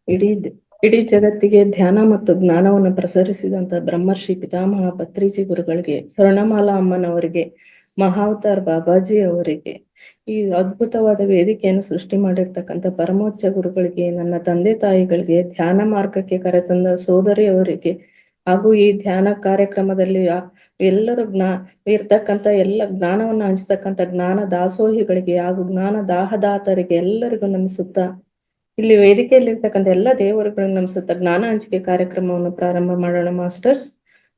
ಇಡೀ ಇಡೀ ಜಗತ್ತಿಗೆ ಧ್ಯಾನ ಮತ್ತು ಜ್ಞಾನವನ್ನು ಪ್ರಸರಿಸಿದಂತ ಬ್ರಹ್ಮರ್ಷಿ ಪಿತಾಮಹ ಪತ್ರಿಜಿ ಗುರುಗಳಿಗೆ, ಸ್ವರ್ಣಮಾಲಾ ಅಮ್ಮನವರಿಗೆ, ಮಹಾವತಾರ್ ಬಾಬಾಜಿ ಅವರಿಗೆ, ಈ ಅದ್ಭುತವಾದ ವೇದಿಕೆಯನ್ನು ಸೃಷ್ಟಿ ಮಾಡಿರ್ತಕ್ಕಂಥ ಪರಮೋಚ್ಚ ಗುರುಗಳಿಗೆ, ನನ್ನ ತಂದೆ ತಾಯಿಗಳಿಗೆ, ಧ್ಯಾನ ಮಾರ್ಗಕ್ಕೆ ಕರೆತಂದ ಸೋದರಿಯವರಿಗೆ, ಹಾಗೂ ಈ ಧ್ಯಾನ ಕಾರ್ಯಕ್ರಮದಲ್ಲಿ ಎಲ್ಲರೂ ಇರ್ತಕ್ಕಂಥ ಎಲ್ಲ ಜ್ಞಾನವನ್ನ ಹಂಚತಕ್ಕಂಥ ಜ್ಞಾನ ದಾಸೋಹಿಗಳಿಗೆ ಹಾಗೂ ಜ್ಞಾನ ದಾಹದಾತರಿಗೆ ಎಲ್ಲರಿಗೂ ನಮಿಸುತ್ತಾ, ಇಲ್ಲಿ ವೇದಿಕೆಯಲ್ಲಿ ಇರ್ತಕ್ಕಂಥ ಎಲ್ಲ ದೇವರುಗಳನ್ನು ನಮಿಸುತ್ತಾ ಜ್ಞಾನ ಹಂಚಿಕೆ ಕಾರ್ಯಕ್ರಮವನ್ನು ಪ್ರಾರಂಭ ಮಾಡೋಣ ಮಾಸ್ಟರ್ಸ್.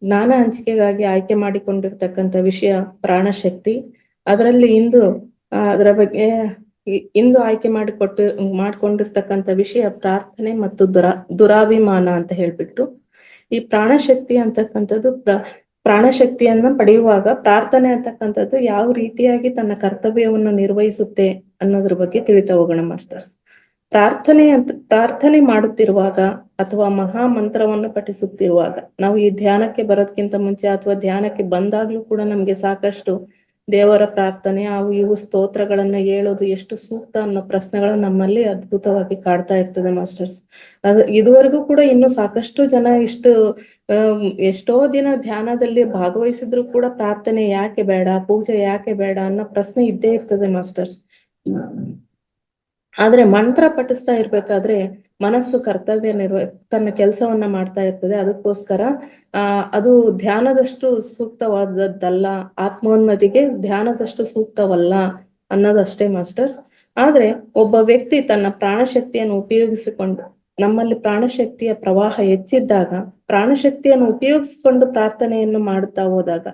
ಜ್ಞಾನ ಹಂಚಿಕೆಗಾಗಿ ಆಯ್ಕೆ ಮಾಡಿಕೊಂಡಿರ್ತಕ್ಕಂಥ ವಿಷಯ ಪ್ರಾಣಶಕ್ತಿ. ಅದರಲ್ಲಿ ಅದರ ಬಗ್ಗೆ ಇಂದು ಆಯ್ಕೆ ಮಾಡ್ಕೊಂಡಿರ್ತಕ್ಕಂಥ ವಿಷಯ ಪ್ರಾರ್ಥನೆ ಮತ್ತು ದುರಾಭಿಮಾನ ಅಂತ ಹೇಳ್ಬಿಟ್ಟು, ಈ ಪ್ರಾಣಶಕ್ತಿ ಅಂತಕ್ಕಂಥದ್ದು ಪ್ರಾಣಶಕ್ತಿಯನ್ನ ಪಡೆಯುವಾಗ ಪ್ರಾರ್ಥನೆ ಅಂತಕ್ಕಂಥದ್ದು ಯಾವ ರೀತಿಯಾಗಿ ತನ್ನ ಕರ್ತವ್ಯವನ್ನು ನಿರ್ವಹಿಸುತ್ತೆ ಅನ್ನೋದ್ರ ಬಗ್ಗೆ ತಿಳಿತಾ ಹೋಗೋಣ ಮಾಸ್ಟರ್ಸ್. ಪ್ರಾರ್ಥನೆ ಮಾಡುತ್ತಿರುವಾಗ ಅಥವಾ ಮಹಾ ಮಂತ್ರವನ್ನು ಪಠಿಸುತ್ತಿರುವಾಗ, ನಾವು ಈ ಧ್ಯಾನಕ್ಕೆ ಬರೋದಕ್ಕಿಂತ ಮುಂಚೆ ಅಥವಾ ಧ್ಯಾನಕ್ಕೆ ಬಂದಾಗ್ಲೂ ಕೂಡ ನಮ್ಗೆ ಸಾಕಷ್ಟು ದೇವರ ಪ್ರಾರ್ಥನೆ ಇವು ಸ್ತೋತ್ರಗಳನ್ನ ಹೇಳೋದು ಎಷ್ಟು ಸೂಕ್ತ ಅನ್ನೋ ಪ್ರಶ್ನೆಗಳು ನಮ್ಮಲ್ಲಿ ಅದ್ಭುತವಾಗಿ ಕಾಡ್ತಾ ಇರ್ತದೆ ಮಾಸ್ಟರ್ಸ್. ಇದುವರೆಗೂ ಕೂಡ ಇನ್ನು ಸಾಕಷ್ಟು ಜನ ಎಷ್ಟೋ ದಿನ ಧ್ಯಾನದಲ್ಲಿ ಭಾಗವಹಿಸಿದ್ರು ಕೂಡ ಪ್ರಾರ್ಥನೆ ಯಾಕೆ ಬೇಡ, ಪೂಜೆ ಯಾಕೆ ಬೇಡ ಅನ್ನೋ ಪ್ರಶ್ನೆ ಇದ್ದೇ ಇರ್ತದೆ ಮಾಸ್ಟರ್ಸ್. ಆದ್ರೆ ಮಂತ್ರ ಪಠಿಸ್ತಾ ಇರ್ಬೇಕಾದ್ರೆ ಮನಸ್ಸು ತನ್ನ ಕೆಲಸವನ್ನ ಮಾಡ್ತಾ ಇರ್ತದೆ. ಅದಕ್ಕೋಸ್ಕರ ಅದು ಧ್ಯಾನದಷ್ಟು ಸೂಕ್ತವಾದದ್ದಲ್ಲ, ಆತ್ಮೋನ್ನತಿಗೆ ಧ್ಯಾನದಷ್ಟು ಸೂಕ್ತವಲ್ಲ ಅನ್ನೋದಷ್ಟೇ ಮಾಸ್ಟರ್ಸ್. ಆದ್ರೆ ಒಬ್ಬ ವ್ಯಕ್ತಿ ತನ್ನ ಪ್ರಾಣಶಕ್ತಿಯನ್ನು ಉಪಯೋಗಿಸಿಕೊಂಡು, ನಮ್ಮಲ್ಲಿ ಪ್ರಾಣಶಕ್ತಿಯ ಪ್ರವಾಹ ಹೆಚ್ಚಿದ್ದಾಗ, ಪ್ರಾಣಶಕ್ತಿಯನ್ನು ಉಪಯೋಗಿಸಿಕೊಂಡು ಪ್ರಾರ್ಥನೆಯನ್ನು ಮಾಡುತ್ತಾ ಹೋದಾಗ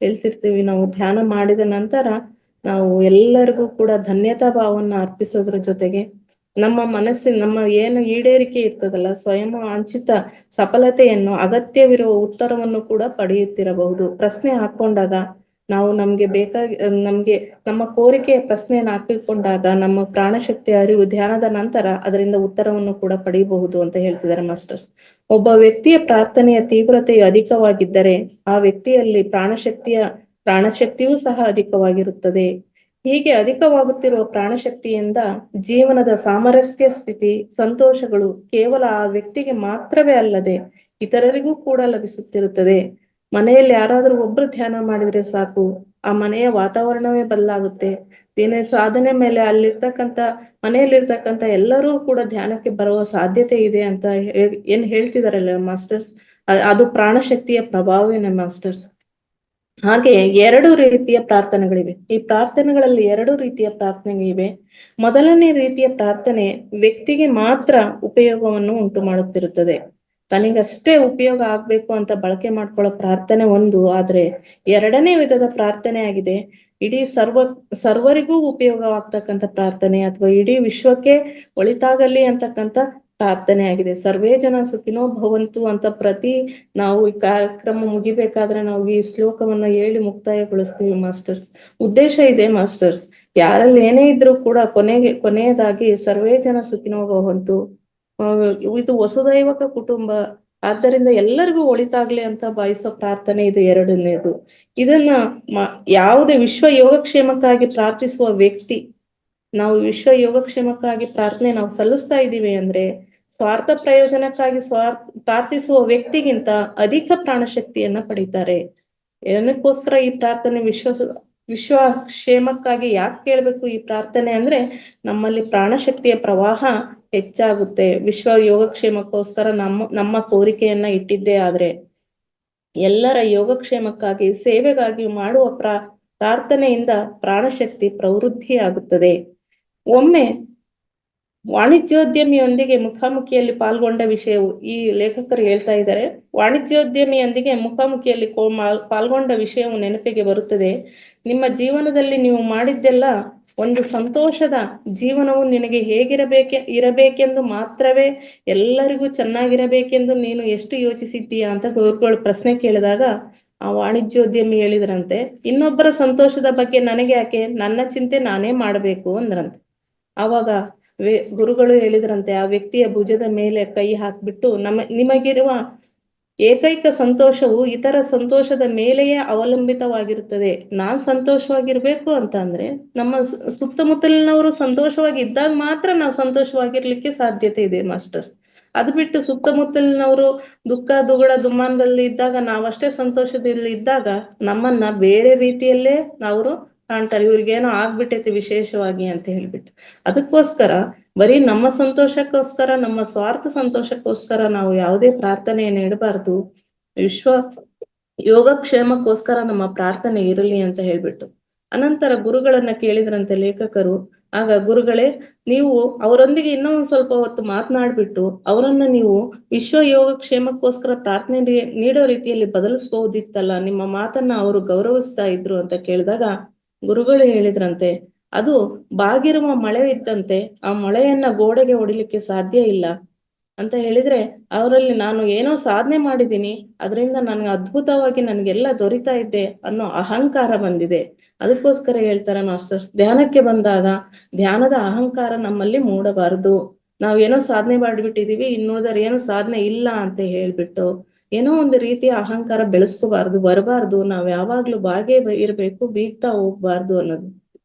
ಹೇಳ್ತಿರ್ತೀವಿ, ನಾವು ಧ್ಯಾನ ಮಾಡಿದ ನಂತರ ನಾವು ಎಲ್ಲರಿಗೂ ಕೂಡ ಧನ್ಯತಾ ಭಾವನ್ನ ಅರ್ಪಿಸೋದ್ರ ಜೊತೆಗೆ ನಮ್ಮ ಏನು ಈಡೇರಿಕೆ ಇರ್ತದಲ್ಲ, ಸ್ವಯಂ ವಾಂಛಿತ ಸಫಲತೆಯನ್ನು, ಅಗತ್ಯವಿರುವ ಉತ್ತರವನ್ನು ಕೂಡ ಪಡೆಯುತ್ತಿರಬಹುದು. ಪ್ರಶ್ನೆ ಹಾಕೊಂಡಾಗ ನಾವು ನಮ್ಗೆ ನಮ್ಮ ಕೋರಿಕೆಯ ಪ್ರಶ್ನೆಯನ್ನು ಹಾಕಿಕೊಂಡಾಗ ನಮ್ಮ ಪ್ರಾಣಶಕ್ತಿ ಅರಿವು ಧ್ಯಾನದ ನಂತರ ಅದರಿಂದ ಉತ್ತರವನ್ನು ಕೂಡ ಪಡೆಯಬಹುದು ಅಂತ ಹೇಳ್ತಿದ್ದಾರೆ ಮಾಸ್ಟರ್ಸ್. ಒಬ್ಬ ವ್ಯಕ್ತಿಯ ಪ್ರಾರ್ಥನೆಯ ತೀವ್ರತೆಯು ಅಧಿಕವಾಗಿದ್ದರೆ ಆ ವ್ಯಕ್ತಿಯಲ್ಲಿ ಪ್ರಾಣಶಕ್ತಿಯೂ ಸಹ ಅಧಿಕವಾಗಿರುತ್ತದೆ. ಹೀಗೆ ಅಧಿಕವಾಗುತ್ತಿರುವ ಪ್ರಾಣಶಕ್ತಿಯಿಂದ ಜೀವನದ ಸಾಮರಸ್ಯ ಸ್ಥಿತಿ, ಸಂತೋಷಗಳು ಕೇವಲ ಆ ವ್ಯಕ್ತಿಗೆ ಮಾತ್ರವೇ ಅಲ್ಲದೆ ಇತರರಿಗೂ ಕೂಡ ಲಭಿಸುತ್ತಿರುತ್ತದೆ. ಮನೆಯಲ್ಲಿ ಯಾರಾದ್ರೂ ಒಬ್ರು ಧ್ಯಾನ ಮಾಡಿದ್ರೆ ಸಾಕು, ಆ ಮನೆಯ ವಾತಾವರಣವೇ ಬದಲಾಗುತ್ತೆ. ಸಾಧನೆ ಮೇಲೆ ಮನೆಯಲ್ಲಿರ್ತಕ್ಕಂಥ ಎಲ್ಲರೂ ಕೂಡ ಧ್ಯಾನಕ್ಕೆ ಬರುವ ಸಾಧ್ಯತೆ ಇದೆ ಅಂತ ಏನ್ ಹೇಳ್ತಿದಾರಲ್ಲ ಮಾಸ್ಟರ್ಸ್, ಅದು ಪ್ರಾಣಶಕ್ತಿಯ ಪ್ರಭಾವವೇನೆ ಮಾಸ್ಟರ್ಸ್. ಹಾಗೆ 2 ರೀತಿಯ ಪ್ರಾರ್ಥನೆಗಳಿವೆ. ಈ ಪ್ರಾರ್ಥನೆಗಳಲ್ಲಿ 2 ರೀತಿಯ ಪ್ರಾರ್ಥನೆಗಳಿವೆ. ಮೊದಲನೇ ರೀತಿಯ ಪ್ರಾರ್ಥನೆ ವ್ಯಕ್ತಿಗೆ ಮಾತ್ರ ಉಪಯೋಗವನ್ನು ಉಂಟು ಮಾಡುತ್ತಿರುತ್ತದೆ. ತನಗಷ್ಟೇ ಉಪಯೋಗ ಆಗ್ಬೇಕು ಅಂತ ಬಳಕೆ ಮಾಡ್ಕೊಳ್ಳೋ ಪ್ರಾರ್ಥನೆ ಒಂದು. ಆದ್ರೆ 2ನೇ ವಿಧದ ಪ್ರಾರ್ಥನೆ ಆಗಿದೆ ಇಡೀ ಸರ್ವರಿಗೂ ಉಪಯೋಗವಾಗ್ತಕ್ಕಂಥ ಪ್ರಾರ್ಥನೆ, ಅಥವಾ ಇಡೀ ವಿಶ್ವಕ್ಕೆ ಒಳಿತಾಗಲಿ ಅಂತಕ್ಕಂಥ ಪ್ರಾರ್ಥನೆ ಆಗಿದೆ. ಸರ್ವೇ ಜನ ಸುಖಿನೋ ಭವಂತು ಅಂತ ನಾವು ಈ ಕಾರ್ಯಕ್ರಮ ಮುಗಿಬೇಕಾದ್ರೆ ನಾವು ಈ ಶ್ಲೋಕವನ್ನ ಹೇಳಿ ಮುಕ್ತಾಯಗೊಳಿಸ್ತೀವಿ ಮಾಸ್ಟರ್ಸ್. ಉದ್ದೇಶ ಇದೆ ಮಾಸ್ಟರ್ಸ್, ಯಾರಲ್ಲಿ ಏನೇ ಇದ್ರೂ ಕೂಡ ಕೊನೆಯದಾಗಿ ಸರ್ವೇ ಜನ ಸುಖಿನೋ ಭವಂತು, ಇದು ವಸುದೈವಕ ಕುಟುಂಬ, ಆದ್ದರಿಂದ ಎಲ್ಲರಿಗೂ ಒಳಿತಾಗ್ಲಿ ಅಂತ ಬಯಸೋ ಪ್ರಾರ್ಥನೆ ಇದು 2ನೇದು. ಇದನ್ನ ಯಾವುದೇ ವಿಶ್ವ ಯೋಗಕ್ಷೇಮಕ್ಕಾಗಿ ಪ್ರಾರ್ಥಿಸುವ ವ್ಯಕ್ತಿ, ನಾವು ವಿಶ್ವ ಯೋಗಕ್ಷೇಮಕ್ಕಾಗಿ ಪ್ರಾರ್ಥನೆ ನಾವು ಸಲ್ಲಿಸ್ತಾ ಇದ್ದೀವಿ ಅಂದ್ರೆ ಸ್ವಾರ್ಥ ಪ್ರಯೋಜನಕ್ಕಾಗಿ ಪ್ರಾರ್ಥಿಸುವ ವ್ಯಕ್ತಿಗಿಂತ ಅಧಿಕ ಪ್ರಾಣಶಕ್ತಿಯನ್ನ ಪಡಿತಾರೆ. ಏನಕ್ಕೋಸ್ಕರ ಈ ಪ್ರಾರ್ಥನೆ ವಿಶ್ವ ಕ್ಷೇಮಕ್ಕಾಗಿ ಯಾಕೆ ಕೇಳ್ಬೇಕು ಈ ಪ್ರಾರ್ಥನೆ ಅಂದ್ರೆ, ನಮ್ಮಲ್ಲಿ ಪ್ರಾಣಶಕ್ತಿಯ ಪ್ರವಾಹ ಹೆಚ್ಚಾಗುತ್ತೆ. ವಿಶ್ವ ಯೋಗಕ್ಷೇಮಕ್ಕೋಸ್ಕರ ನಮ್ಮ ಕೋರಿಕೆಯನ್ನ ಇಟ್ಟಿದ್ದೇ ಆದ್ರೆ ಎಲ್ಲರ ಯೋಗಕ್ಷೇಮಕ್ಕಾಗಿ ಸೇವೆಗಾಗಿ ಮಾಡುವ ಪ್ರಾರ್ಥನೆಯಿಂದ ಪ್ರಾಣಶಕ್ತಿ ಪ್ರವೃದ್ಧಿಯಾಗುತ್ತದೆ. ಒಮ್ಮೆ ವಾಣಿಜ್ಯೋದ್ಯಮಿಯೊಂದಿಗೆ ಮುಖಾಮುಖಿಯಲ್ಲಿ ಪಾಲ್ಗೊಂಡ ವಿಷಯವು, ಈ ಲೇಖಕರು ಹೇಳ್ತಾ ಇದ್ದಾರೆ, ವಾಣಿಜ್ಯೋದ್ಯಮಿಯೊಂದಿಗೆ ಮುಖಾಮುಖಿಯಲ್ಲಿ ಪಾಲ್ಗೊಂಡ ವಿಷಯವು ನೆನಪಿಗೆ ಬರುತ್ತದೆ. ನಿಮ್ಮ ಜೀವನದಲ್ಲಿ ನೀವು ಮಾಡಿದ್ದೆಲ್ಲ ಒಂದು ಸಂತೋಷದ ಜೀವನವು ನಿನಗೆ ಇರಬೇಕೆಂದು ಮಾತ್ರವೇ, ಎಲ್ಲರಿಗೂ ಚೆನ್ನಾಗಿರಬೇಕೆಂದು ನೀನು ಎಷ್ಟು ಯೋಚಿಸಿದ್ದೀಯಾ ಅಂತ ಗುರುಗಳು ಪ್ರಶ್ನೆ ಕೇಳಿದಾಗ ಆ ವಾಣಿಜ್ಯೋದ್ಯಮಿ ಹೇಳಿದ್ರಂತೆ, ಇನ್ನೊಬ್ಬರ ಸಂತೋಷದ ಬಗ್ಗೆ ನನಗೆ ಯಾಕೆ, ನನ್ನ ಚಿಂತೆ ನಾನೇ ಮಾಡಬೇಕು ಅಂದ್ರಂತೆ. ಆವಾಗ ಗುರುಗಳು ಹೇಳಿದ್ರಂತೆ, ಆ ವ್ಯಕ್ತಿಯ ಭುಜದ ಮೇಲೆ ಕೈ ಹಾಕ್ಬಿಟ್ಟು, ನಿಮಗಿರುವ ಏಕೈಕ ಸಂತೋಷವು ಇತರ ಸಂತೋಷದ ಮೇಲೆಯೇ ಅವಲಂಬಿತವಾಗಿರುತ್ತದೆ. ನಾನ್ ಸಂತೋಷವಾಗಿರ್ಬೇಕು ಅಂತ ಅಂದ್ರೆ ನಮ್ಮ ಸುತ್ತಮುತ್ತಲಿನವರು ಸಂತೋಷವಾಗಿ ಇದ್ದಾಗ ಮಾತ್ರ ನಾವು ಸಂತೋಷವಾಗಿರ್ಲಿಕ್ಕೆ ಸಾಧ್ಯತೆ ಇದೆ ಮಾಸ್ಟರ್. ಅದು ಬಿಟ್ಟು ಸುತ್ತಮುತ್ತಲಿನವರು ದುಃಖ ದುಗುಡ ದುಮ್ಮಾನದಲ್ಲಿ ಇದ್ದಾಗ ನಾವಷ್ಟೇ ಸಂತೋಷದಲ್ಲಿ ಇದ್ದಾಗ ನಮ್ಮನ್ನ ಬೇರೆ ರೀತಿಯಲ್ಲೇ ಅವರು ಕಾಣ್ತಾರೆ, ಇವ್ರಿಗೇನೋ ಆಗ್ಬಿಟ್ಟೈತಿ ವಿಶೇಷವಾಗಿ ಅಂತ ಹೇಳ್ಬಿಟ್ಟು. ಅದಕ್ಕೋಸ್ಕರ ಬರೀ ನಮ್ಮ ಸಂತೋಷಕ್ಕೋಸ್ಕರ, ನಮ್ಮ ಸ್ವಾರ್ಥ ಸಂತೋಷಕ್ಕೋಸ್ಕರ ನಾವು ಯಾವುದೇ ಪ್ರಾರ್ಥನೆಯನ್ನು ಇಡಬಾರ್ದು. ವಿಶ್ವ ಯೋಗಕ್ಷೇಮಕ್ಕೋಸ್ಕರ ನಮ್ಮ ಪ್ರಾರ್ಥನೆ ಇರಲಿ ಅಂತ ಹೇಳ್ಬಿಟ್ಟು. ಅನಂತರ ಗುರುಗಳನ್ನ ಕೇಳಿದ್ರಂತೆ ಲೇಖಕರು. ಆಗ ಗುರುಗಳೇ, ನೀವು ಅವರೊಂದಿಗೆ ಇನ್ನೊಂದ್ ಸ್ವಲ್ಪ ಹೊತ್ತು ಮಾತನಾಡ್ಬಿಟ್ಟು ಅವರನ್ನ ನೀವು ವಿಶ್ವ ಯೋಗಕ್ಷೇಮಕ್ಕೋಸ್ಕರ ಪ್ರಾರ್ಥನೆ ನೀಡೋ ರೀತಿಯಲ್ಲಿ ಬದಲಿಸಬಹುದಿತ್ತಲ್ಲ, ನಿಮ್ಮ ಮಾತನ್ನ ಅವರು ಗೌರವಿಸ್ತಾ ಇದ್ರು ಅಂತ ಕೇಳಿದಾಗ ಗುರುಗಳು ಹೇಳಿದ್ರಂತೆ, ಅದು ಬಾಗಿರುವ ಮಳೆ ಇದ್ದಂತೆ, ಆ ಮಳೆಯನ್ನ ಗೋಡೆಗೆ ಹೊಡಿಲಿಕ್ಕೆ ಸಾಧ್ಯ ಇಲ್ಲ ಅಂತ ಹೇಳಿದ್ರೆ, ಅವರಲ್ಲಿ ನಾನು ಏನೋ ಸಾಧನೆ ಮಾಡಿದ್ದೀನಿ, ಅದರಿಂದ ನನ್ಗೆ ಅದ್ಭುತವಾಗಿ ನನ್ಗೆಲ್ಲ ದೊರಿತಾ ಇದ್ದೆ ಅನ್ನೋ ಅಹಂಕಾರ ಬಂದಿದೆ. ಅದಕ್ಕೋಸ್ಕರ ಹೇಳ್ತಾರೆ ಮಾಸ್ಟರ್ಸ್, ಧ್ಯಾನಕ್ಕೆ ಬಂದಾಗ ಧ್ಯಾನದ ಅಹಂಕಾರ ನಮ್ಮಲ್ಲಿ ಮೂಡಬಾರದು. ನಾವೇನೋ ಸಾಧನೆ ಮಾಡ್ಬಿಟ್ಟಿದೀವಿ, ಇನ್ನೋದರ ಏನೋ ಸಾಧನೆ ಇಲ್ಲ ಅಂತ ಹೇಳ್ಬಿಟ್ಟು ಏನೋ ಒಂದು ರೀತಿಯ ಅಹಂಕಾರ ಬೆಳೆಸ್ಕೋಬಾರ್ದು, ಬರಬಾರ್ದು. ನಾವ್ ಯಾವಾಗ್ಲೂ ಬಾಗೇ ಇರ್ಬೇಕು, ಬೀಗ್ತಾ ಹೋಗ್ಬಾರ್ದು ಅನ್ನೋದು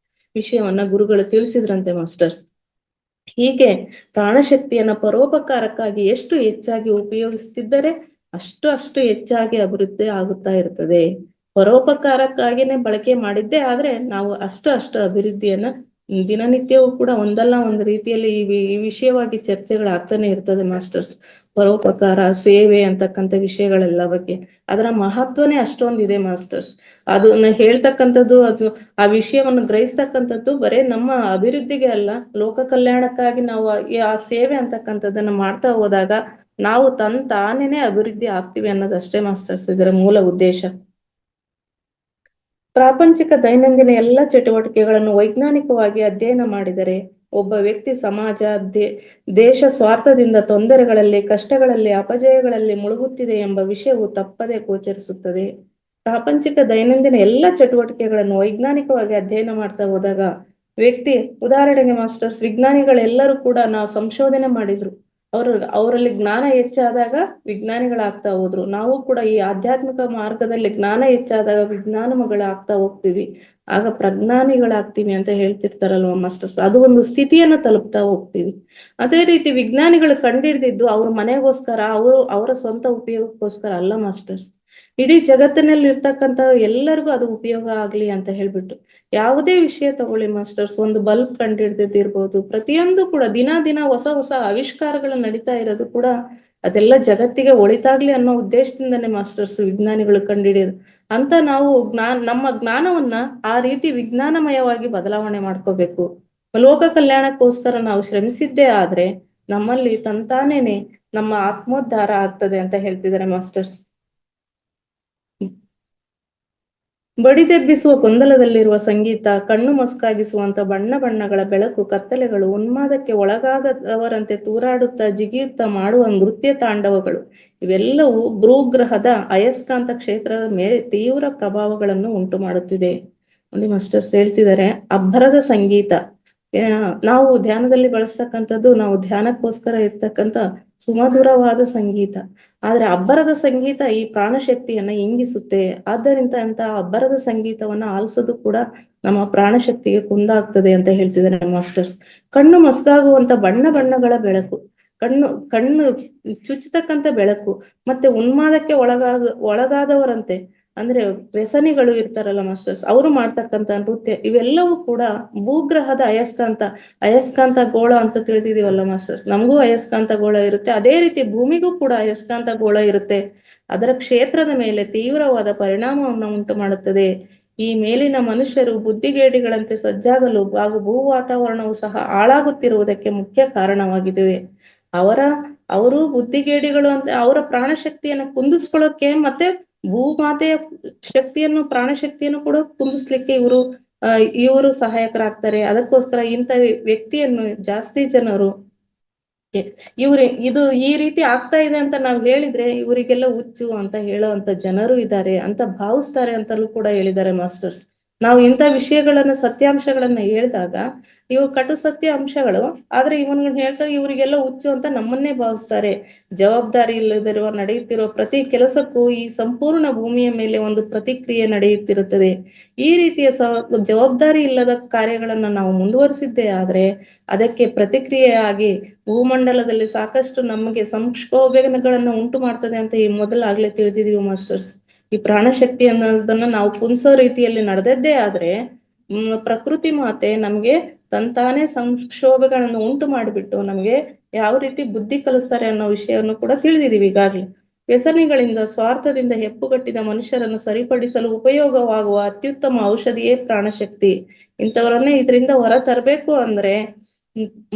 ವಿಷಯವನ್ನ ಗುರುಗಳು ತಿಳಿಸಿದ್ರಂತೆ ಮಾಸ್ಟರ್ಸ್. ಹೀಗೆ ಪ್ರಾಣಶಕ್ತಿಯನ್ನ ಪರೋಪಕಾರಕ್ಕಾಗಿ ಎಷ್ಟು ಹೆಚ್ಚಾಗಿ ಉಪಯೋಗಿಸ್ತಿದ್ದರೆ ಅಷ್ಟು ಹೆಚ್ಚಾಗಿ ಅಭಿವೃದ್ಧಿ ಆಗುತ್ತಾ ಇರ್ತದೆ. ಪರೋಪಕಾರಕ್ಕಾಗಿನೇ ಬಳಕೆ ಮಾಡಿದ್ದೆ ಆದ್ರೆ ನಾವು ಅಷ್ಟು ಅಭಿವೃದ್ಧಿಯನ್ನ ದಿನನಿತ್ಯವೂ ಕೂಡ ಒಂದಲ್ಲ ಒಂದು ರೀತಿಯಲ್ಲಿ ಈ ವಿಷಯವಾಗಿ ಚರ್ಚೆಗಳಾಗ್ತಾನೆ ಇರ್ತದೆ ಮಾಸ್ಟರ್ಸ್. ಪರೋಪಕಾರ, ಸೇವೆ ಅಂತಕ್ಕಂಥ ವಿಷಯಗಳೆಲ್ಲ ಬಗ್ಗೆ ಅದರ ಮಹತ್ವನೇ ಅಷ್ಟೊಂದಿದೆ ಮಾಸ್ಟರ್ಸ್. ಅದನ್ನ ಹೇಳ್ತಕ್ಕಂಥದ್ದು, ಅದು ಆ ವಿಷಯವನ್ನು ಗ್ರಹಿಸ್ತಕ್ಕಂಥದ್ದು ಬರೇ ನಮ್ಮ ಅಭಿವೃದ್ಧಿಗೆ ಅಲ್ಲ, ಲೋಕ ಕಲ್ಯಾಣಕ್ಕಾಗಿ ನಾವು ಆ ಸೇವೆ ಅಂತಕ್ಕಂಥದ್ದನ್ನ ಮಾಡ್ತಾ ಹೋದಾಗ ನಾವು ತಾನೇನೆ ಅಭಿವೃದ್ಧಿ ಆಗ್ತೀವಿ ಅನ್ನೋದಷ್ಟೇ ಮಾಸ್ಟರ್ಸ್ ಇದರ ಮೂಲ ಉದ್ದೇಶ. ಪ್ರಾಪಂಚಿಕ ದೈನಂದಿನ ಎಲ್ಲ ಚಟುವಟಿಕೆಗಳನ್ನು ವೈಜ್ಞಾನಿಕವಾಗಿ ಅಧ್ಯಯನ ಮಾಡಿದರೆ ಒಬ್ಬ ವ್ಯಕ್ತಿ ಸಮಾಜ, ದೇಶ ಸ್ವಾರ್ಥದಿಂದ ತೊಂದರೆಗಳಲ್ಲಿ, ಕಷ್ಟಗಳಲ್ಲಿ, ಅಪಜಯಗಳಲ್ಲಿ ಮುಳುಗುತ್ತಿದೆ ಎಂಬ ವಿಷಯವು ತಪ್ಪದೇ ಗೋಚರಿಸುತ್ತದೆ. ಪ್ರಾಪಂಚಿಕ ದೈನಂದಿನ ಎಲ್ಲ ಚಟುವಟಿಕೆಗಳನ್ನು ವೈಜ್ಞಾನಿಕವಾಗಿ ಅಧ್ಯಯನ ಮಾಡ್ತಾ ಹೋದಾಗ ವ್ಯಕ್ತಿ, ಉದಾಹರಣೆಗೆ ಮಾಸ್ಟರ್ಸ್, ವಿಜ್ಞಾನಿಗಳೆಲ್ಲರೂ ಕೂಡ ನಾವು ಸಂಶೋಧನೆ ಮಾಡಿದ್ರು, ಅವರಲ್ಲಿ ಜ್ಞಾನ ಹೆಚ್ಚಾದಾಗ ವಿಜ್ಞಾನಿಗಳಾಗ್ತಾ ಹೋದ್ರು. ನಾವು ಕೂಡ ಈ ಆಧ್ಯಾತ್ಮಿಕ ಮಾರ್ಗದಲ್ಲಿ ಜ್ಞಾನ ಹೆಚ್ಚಾದಾಗ ವಿಜ್ಞಾನಗಳಾಗ್ತಾ ಹೋಗ್ತೀವಿ, ಆಗ ಪ್ರಜ್ಞಾನಿಗಳಾಗ್ತೀವಿ ಅಂತ ಹೇಳ್ತಿರ್ತಾರಲ್ವ ಮಾಸ್ಟರ್ಸ್. ಅದು ಒಂದು ಸ್ಥಿತಿಯನ್ನ ತಲುಪ್ತಾ ಹೋಗ್ತೀವಿ. ಅದೇ ರೀತಿ ವಿಜ್ಞಾನಿಗಳು ಕಂಡಿಡ್ದಿದ್ದು ಅವ್ರ ಮನೆಗೋಸ್ಕರ, ಅವರ ಸ್ವಂತ ಉಪಯೋಗಕ್ಕೋಸ್ಕರ ಅಲ್ಲ ಮಾಸ್ಟರ್ಸ್. ಇಡೀ ಜಗತ್ತಿನಲ್ಲಿ ಇರ್ತಕ್ಕಂಥ ಎಲ್ಲರಿಗೂ ಅದು ಉಪಯೋಗ ಆಗ್ಲಿ ಅಂತ ಹೇಳ್ಬಿಟ್ಟು. ಯಾವುದೇ ವಿಷಯ ತಗೊಳ್ಳಿ ಮಾಸ್ಟರ್ಸ್, ಒಂದು ಬಲ್ಬ್ ಕಂಡಿಡ್ದಿರ್ಬೋದು, ಪ್ರತಿಯೊಂದು ಕೂಡ ದಿನ ಹೊಸ ಆವಿಷ್ಕಾರಗಳು ನಡೀತಾ ಇರೋದು ಕೂಡ ಅದೆಲ್ಲ ಜಗತ್ತಿಗೆ ಒಳಿತಾಗ್ಲಿ ಅನ್ನೋ ಉದ್ದೇಶದಿಂದನೇ ಮಾಸ್ಟರ್ಸ್ ವಿಜ್ಞಾನಿಗಳು ಕಂಡಿಡಿಯೋದು ಅಂತ. ನಾವು ನಮ್ಮ ಜ್ಞಾನವನ್ನ ಆ ರೀತಿ ವಿಜ್ಞಾನಮಯವಾಗಿ ಬದಲಾವಣೆ ಮಾಡ್ಕೋಬೇಕು. ಲೋಕ ಕಲ್ಯಾಣಕ್ಕೋಸ್ಕರ ನಾವು ಶ್ರಮಿಸಿದ್ದೇ ಆದ್ರೆ ನಮ್ಮಲ್ಲಿ ತಂತಾನೇನೆ ನಮ್ಮ ಆತ್ಮೋದ್ಧಾರ ಆಗ್ತದೆ ಅಂತ ಹೇಳ್ತಿದ್ದಾರೆ ಮಾಸ್ಟರ್ಸ್. ಬಡಿದೆಬ್ಬಿಸುವ ಗೊಂದಲದಲ್ಲಿರುವ ಸಂಗೀತ, ಕಣ್ಣು ಮಸ್ಕಾಗಿಸುವಂತ ಬಣ್ಣಗಳ ಬೆಳಕು, ಕತ್ತಲೆಗಳು, ಉನ್ಮಾದಕ್ಕೆ ಒಳಗಾದವರಂತೆ ತೂರಾಡುತ್ತಾ ಜಿಗಿಯುತ್ತಾ ಮಾಡುವ ನೃತ್ಯ ತಾಂಡವಗಳು, ಇವೆಲ್ಲವೂ ಭೂಗ್ರಹದ ಅಯಸ್ಕಾಂತ ಕ್ಷೇತ್ರದ ಮೇಲೆ ತೀವ್ರ ಪ್ರಭಾವಗಳನ್ನು ಉಂಟು ಮಾಡುತ್ತಿದೆ. ನೋಡಿ ಮಾಸ್ಟರ್ಸ್ ಹೇಳ್ತಿದ್ದಾರೆ, ಅಬ್ಬರದ ಸಂಗೀತ ನಾವು ಧ್ಯಾನದಲ್ಲಿ ಬಳಸ್ತಕ್ಕಂಥದ್ದು, ನಾವು ಧ್ಯಾನಕ್ಕೋಸ್ಕರ ಇರ್ತಕ್ಕಂಥ ಸುಮಧುರವಾದ ಸಂಗೀತ. ಆದ್ರೆ ಅಬ್ಬರದ ಸಂಗೀತ ಈ ಪ್ರಾಣಶಕ್ತಿಯನ್ನ ಇಂಗಿಸುತ್ತೆ. ಆದ್ದರಿಂದ ಅಂತ ಅಬ್ಬರದ ಸಂಗೀತವನ್ನ ಆಲಿಸೋದು ಕೂಡ ನಮ್ಮ ಪ್ರಾಣಶಕ್ತಿಗೆ ಕುಂದಾಗ್ತದೆ ಅಂತ ಹೇಳ್ತಿದ್ದಾರೆ ಮಾಸ್ಟರ್ಸ್. ಕಣ್ಣು ಮಸ್ಕಾಗುವಂತ ಬಣ್ಣಗಳ ಬೆಳಕು, ಕಣ್ಣು ಚುಚ್ಚತಕ್ಕಂಥ ಬೆಳಕು, ಮತ್ತೆ ಉನ್ಮಾದಕ್ಕೆ ಒಳಗಾದವರಂತೆ ಅಂದ್ರೆ ವ್ಯಸನಿಗಳು ಇರ್ತಾರಲ್ಲ ಮಾಸ್ಟರ್ಸ್, ಅವರು ಮಾಡ್ತಕ್ಕಂಥ ನೃತ್ಯ, ಇವೆಲ್ಲವೂ ಕೂಡ ಭೂಗ್ರಹದ ಅಯಸ್ಕಾಂತ ಗೋಳ ಅಂತ ತಿಳಿದಿದೀವಲ್ಲ ಮಾಸ್ಟರ್ಸ್. ನಮಗೂ ಅಯಸ್ಕಾಂತ ಗೋಳ ಇರುತ್ತೆ, ಅದೇ ರೀತಿ ಭೂಮಿಗೂ ಕೂಡ ಅಯಸ್ಕಾಂತ ಗೋಳ ಇರುತ್ತೆ. ಅದರ ಕ್ಷೇತ್ರದ ಮೇಲೆ ತೀವ್ರವಾದ ಪರಿಣಾಮವನ್ನು ಉಂಟು ಮಾಡುತ್ತದೆ. ಈ ಮೇಲಿನ ಮನುಷ್ಯರು ಬುದ್ಧಿಗೇಡಿಗಳಂತೆ ಸಜ್ಜಾಗಲು ಹಾಗೂ ಭೂ ವಾತಾವರಣವು ಸಹ ಹಾಳಾಗುತ್ತಿರುವುದಕ್ಕೆ ಮುಖ್ಯ ಕಾರಣವಾಗಿವೆ. ಅವರು ಬುದ್ಧಿಗೇಡಿಗಳು ಅಂತ ಅವರ ಪ್ರಾಣಶಕ್ತಿಯನ್ನು ಕುಂದಿಸ್ಕೊಳ್ಳೋಕೆ, ಮತ್ತೆ ಭೂಮಾತೆಯ ಪ್ರಾಣಶಕ್ತಿಯನ್ನು ಕೂಡ ಕುಂದಿಸ್ಲಿಕ್ಕೆ ಇವರು ಸಹಾಯಕರಾಗ್ತಾರೆ. ಅದಕ್ಕೋಸ್ಕರ ಇಂಥ ವ್ಯಕ್ತಿಯನ್ನು ಜಾಸ್ತಿ ಜನರು ಇದು ಈ ರೀತಿ ಆಗ್ತಾ ಇದೆ ಅಂತ ನಾವ್ ಹೇಳಿದ್ರೆ ಇವರಿಗೆಲ್ಲ ಹುಚ್ಚು ಅಂತ ಹೇಳೋವಂತ ಜನರು ಇದ್ದಾರೆ ಅಂತ ಭಾವಿಸ್ತಾರೆ ಅಂತಲೂ ಕೂಡ ಹೇಳಿದ್ದಾರೆ ಮಾಸ್ಟರ್ಸ್. ನಾವು ಇಂಥ ವಿಷಯಗಳನ್ನ ಸತ್ಯಾಂಶಗಳನ್ನ ಹೇಳಿದಾಗ ಇವು ಕಟು ಸತ್ಯ ಅಂಶಗಳು, ಆದ್ರೆ ಇವನ್ ಹೇಳ್ತಾ ಇವರಿಗೆಲ್ಲ ಹುಚ್ಚು ಅಂತ ನಮ್ಮನ್ನೇ ಭಾವಿಸ್ತಾರೆ. ಜವಾಬ್ದಾರಿ ಇಲ್ಲದಿರುವ ನಡೆಯುತ್ತಿರುವ ಪ್ರತಿ ಕೆಲಸಕ್ಕೂ ಈ ಸಂಪೂರ್ಣ ಭೂಮಿಯ ಮೇಲೆ ಒಂದು ಪ್ರತಿಕ್ರಿಯೆ ನಡೆಯುತ್ತಿರುತ್ತದೆ. ಈ ರೀತಿಯ ಜವಾಬ್ದಾರಿ ಇಲ್ಲದ ಕಾರ್ಯಗಳನ್ನ ನಾವು ಮುಂದುವರಿಸಿದ್ದೇ ಆದ್ರೆ ಅದಕ್ಕೆ ಪ್ರತಿಕ್ರಿಯೆಯಾಗಿ ಭೂಮಂಡಲದಲ್ಲಿ ಸಾಕಷ್ಟು ನಮಗೆ ಸಂಕ್ಷೋಭೆಗಳನ್ನ ಉಂಟು ಮಾಡ್ತದೆ ಅಂತ ಈ ಮೊದಲಾಗ್ಲೇ ತಿಳಿದಿದೀವಿ ಮಾಸ್ಟರ್ಸ್. ಈ ಪ್ರಾಣಶಕ್ತಿ ಅನ್ನೋದನ್ನ ನಾವು ಕುಣಿಸೋ ರೀತಿಯಲ್ಲಿ ನಡೆದದ್ದೇ ಆದ್ರೆ ಪ್ರಕೃತಿ ಮಾತೆ ನಮ್ಗೆ ತಂತಾನೇ ಸಂಕ್ಷೋಭೆಗಳನ್ನು ಉಂಟು ಮಾಡಿಬಿಟ್ಟು ನಮ್ಗೆ ಯಾವ ರೀತಿ ಬುದ್ಧಿ ಕಲಿಸ್ತಾರೆ ಅನ್ನೋ ವಿಷಯವನ್ನು ಕೂಡ ತಿಳಿದಿದೀವಿ ಈಗಾಗ್ಲೇ. ವ್ಯಸನಿಗಳಿಂದ ಸ್ವಾರ್ಥದಿಂದ ಹೆಪ್ಪುಗಟ್ಟಿದ ಮನುಷ್ಯರನ್ನು ಸರಿಪಡಿಸಲು ಉಪಯೋಗವಾಗುವ ಅತ್ಯುತ್ತಮ ಔಷಧಿಯೇ ಪ್ರಾಣಶಕ್ತಿ. ಇಂಥವರನ್ನೇ ಇದರಿಂದ ಹೊರ ತರಬೇಕು ಅಂದ್ರೆ,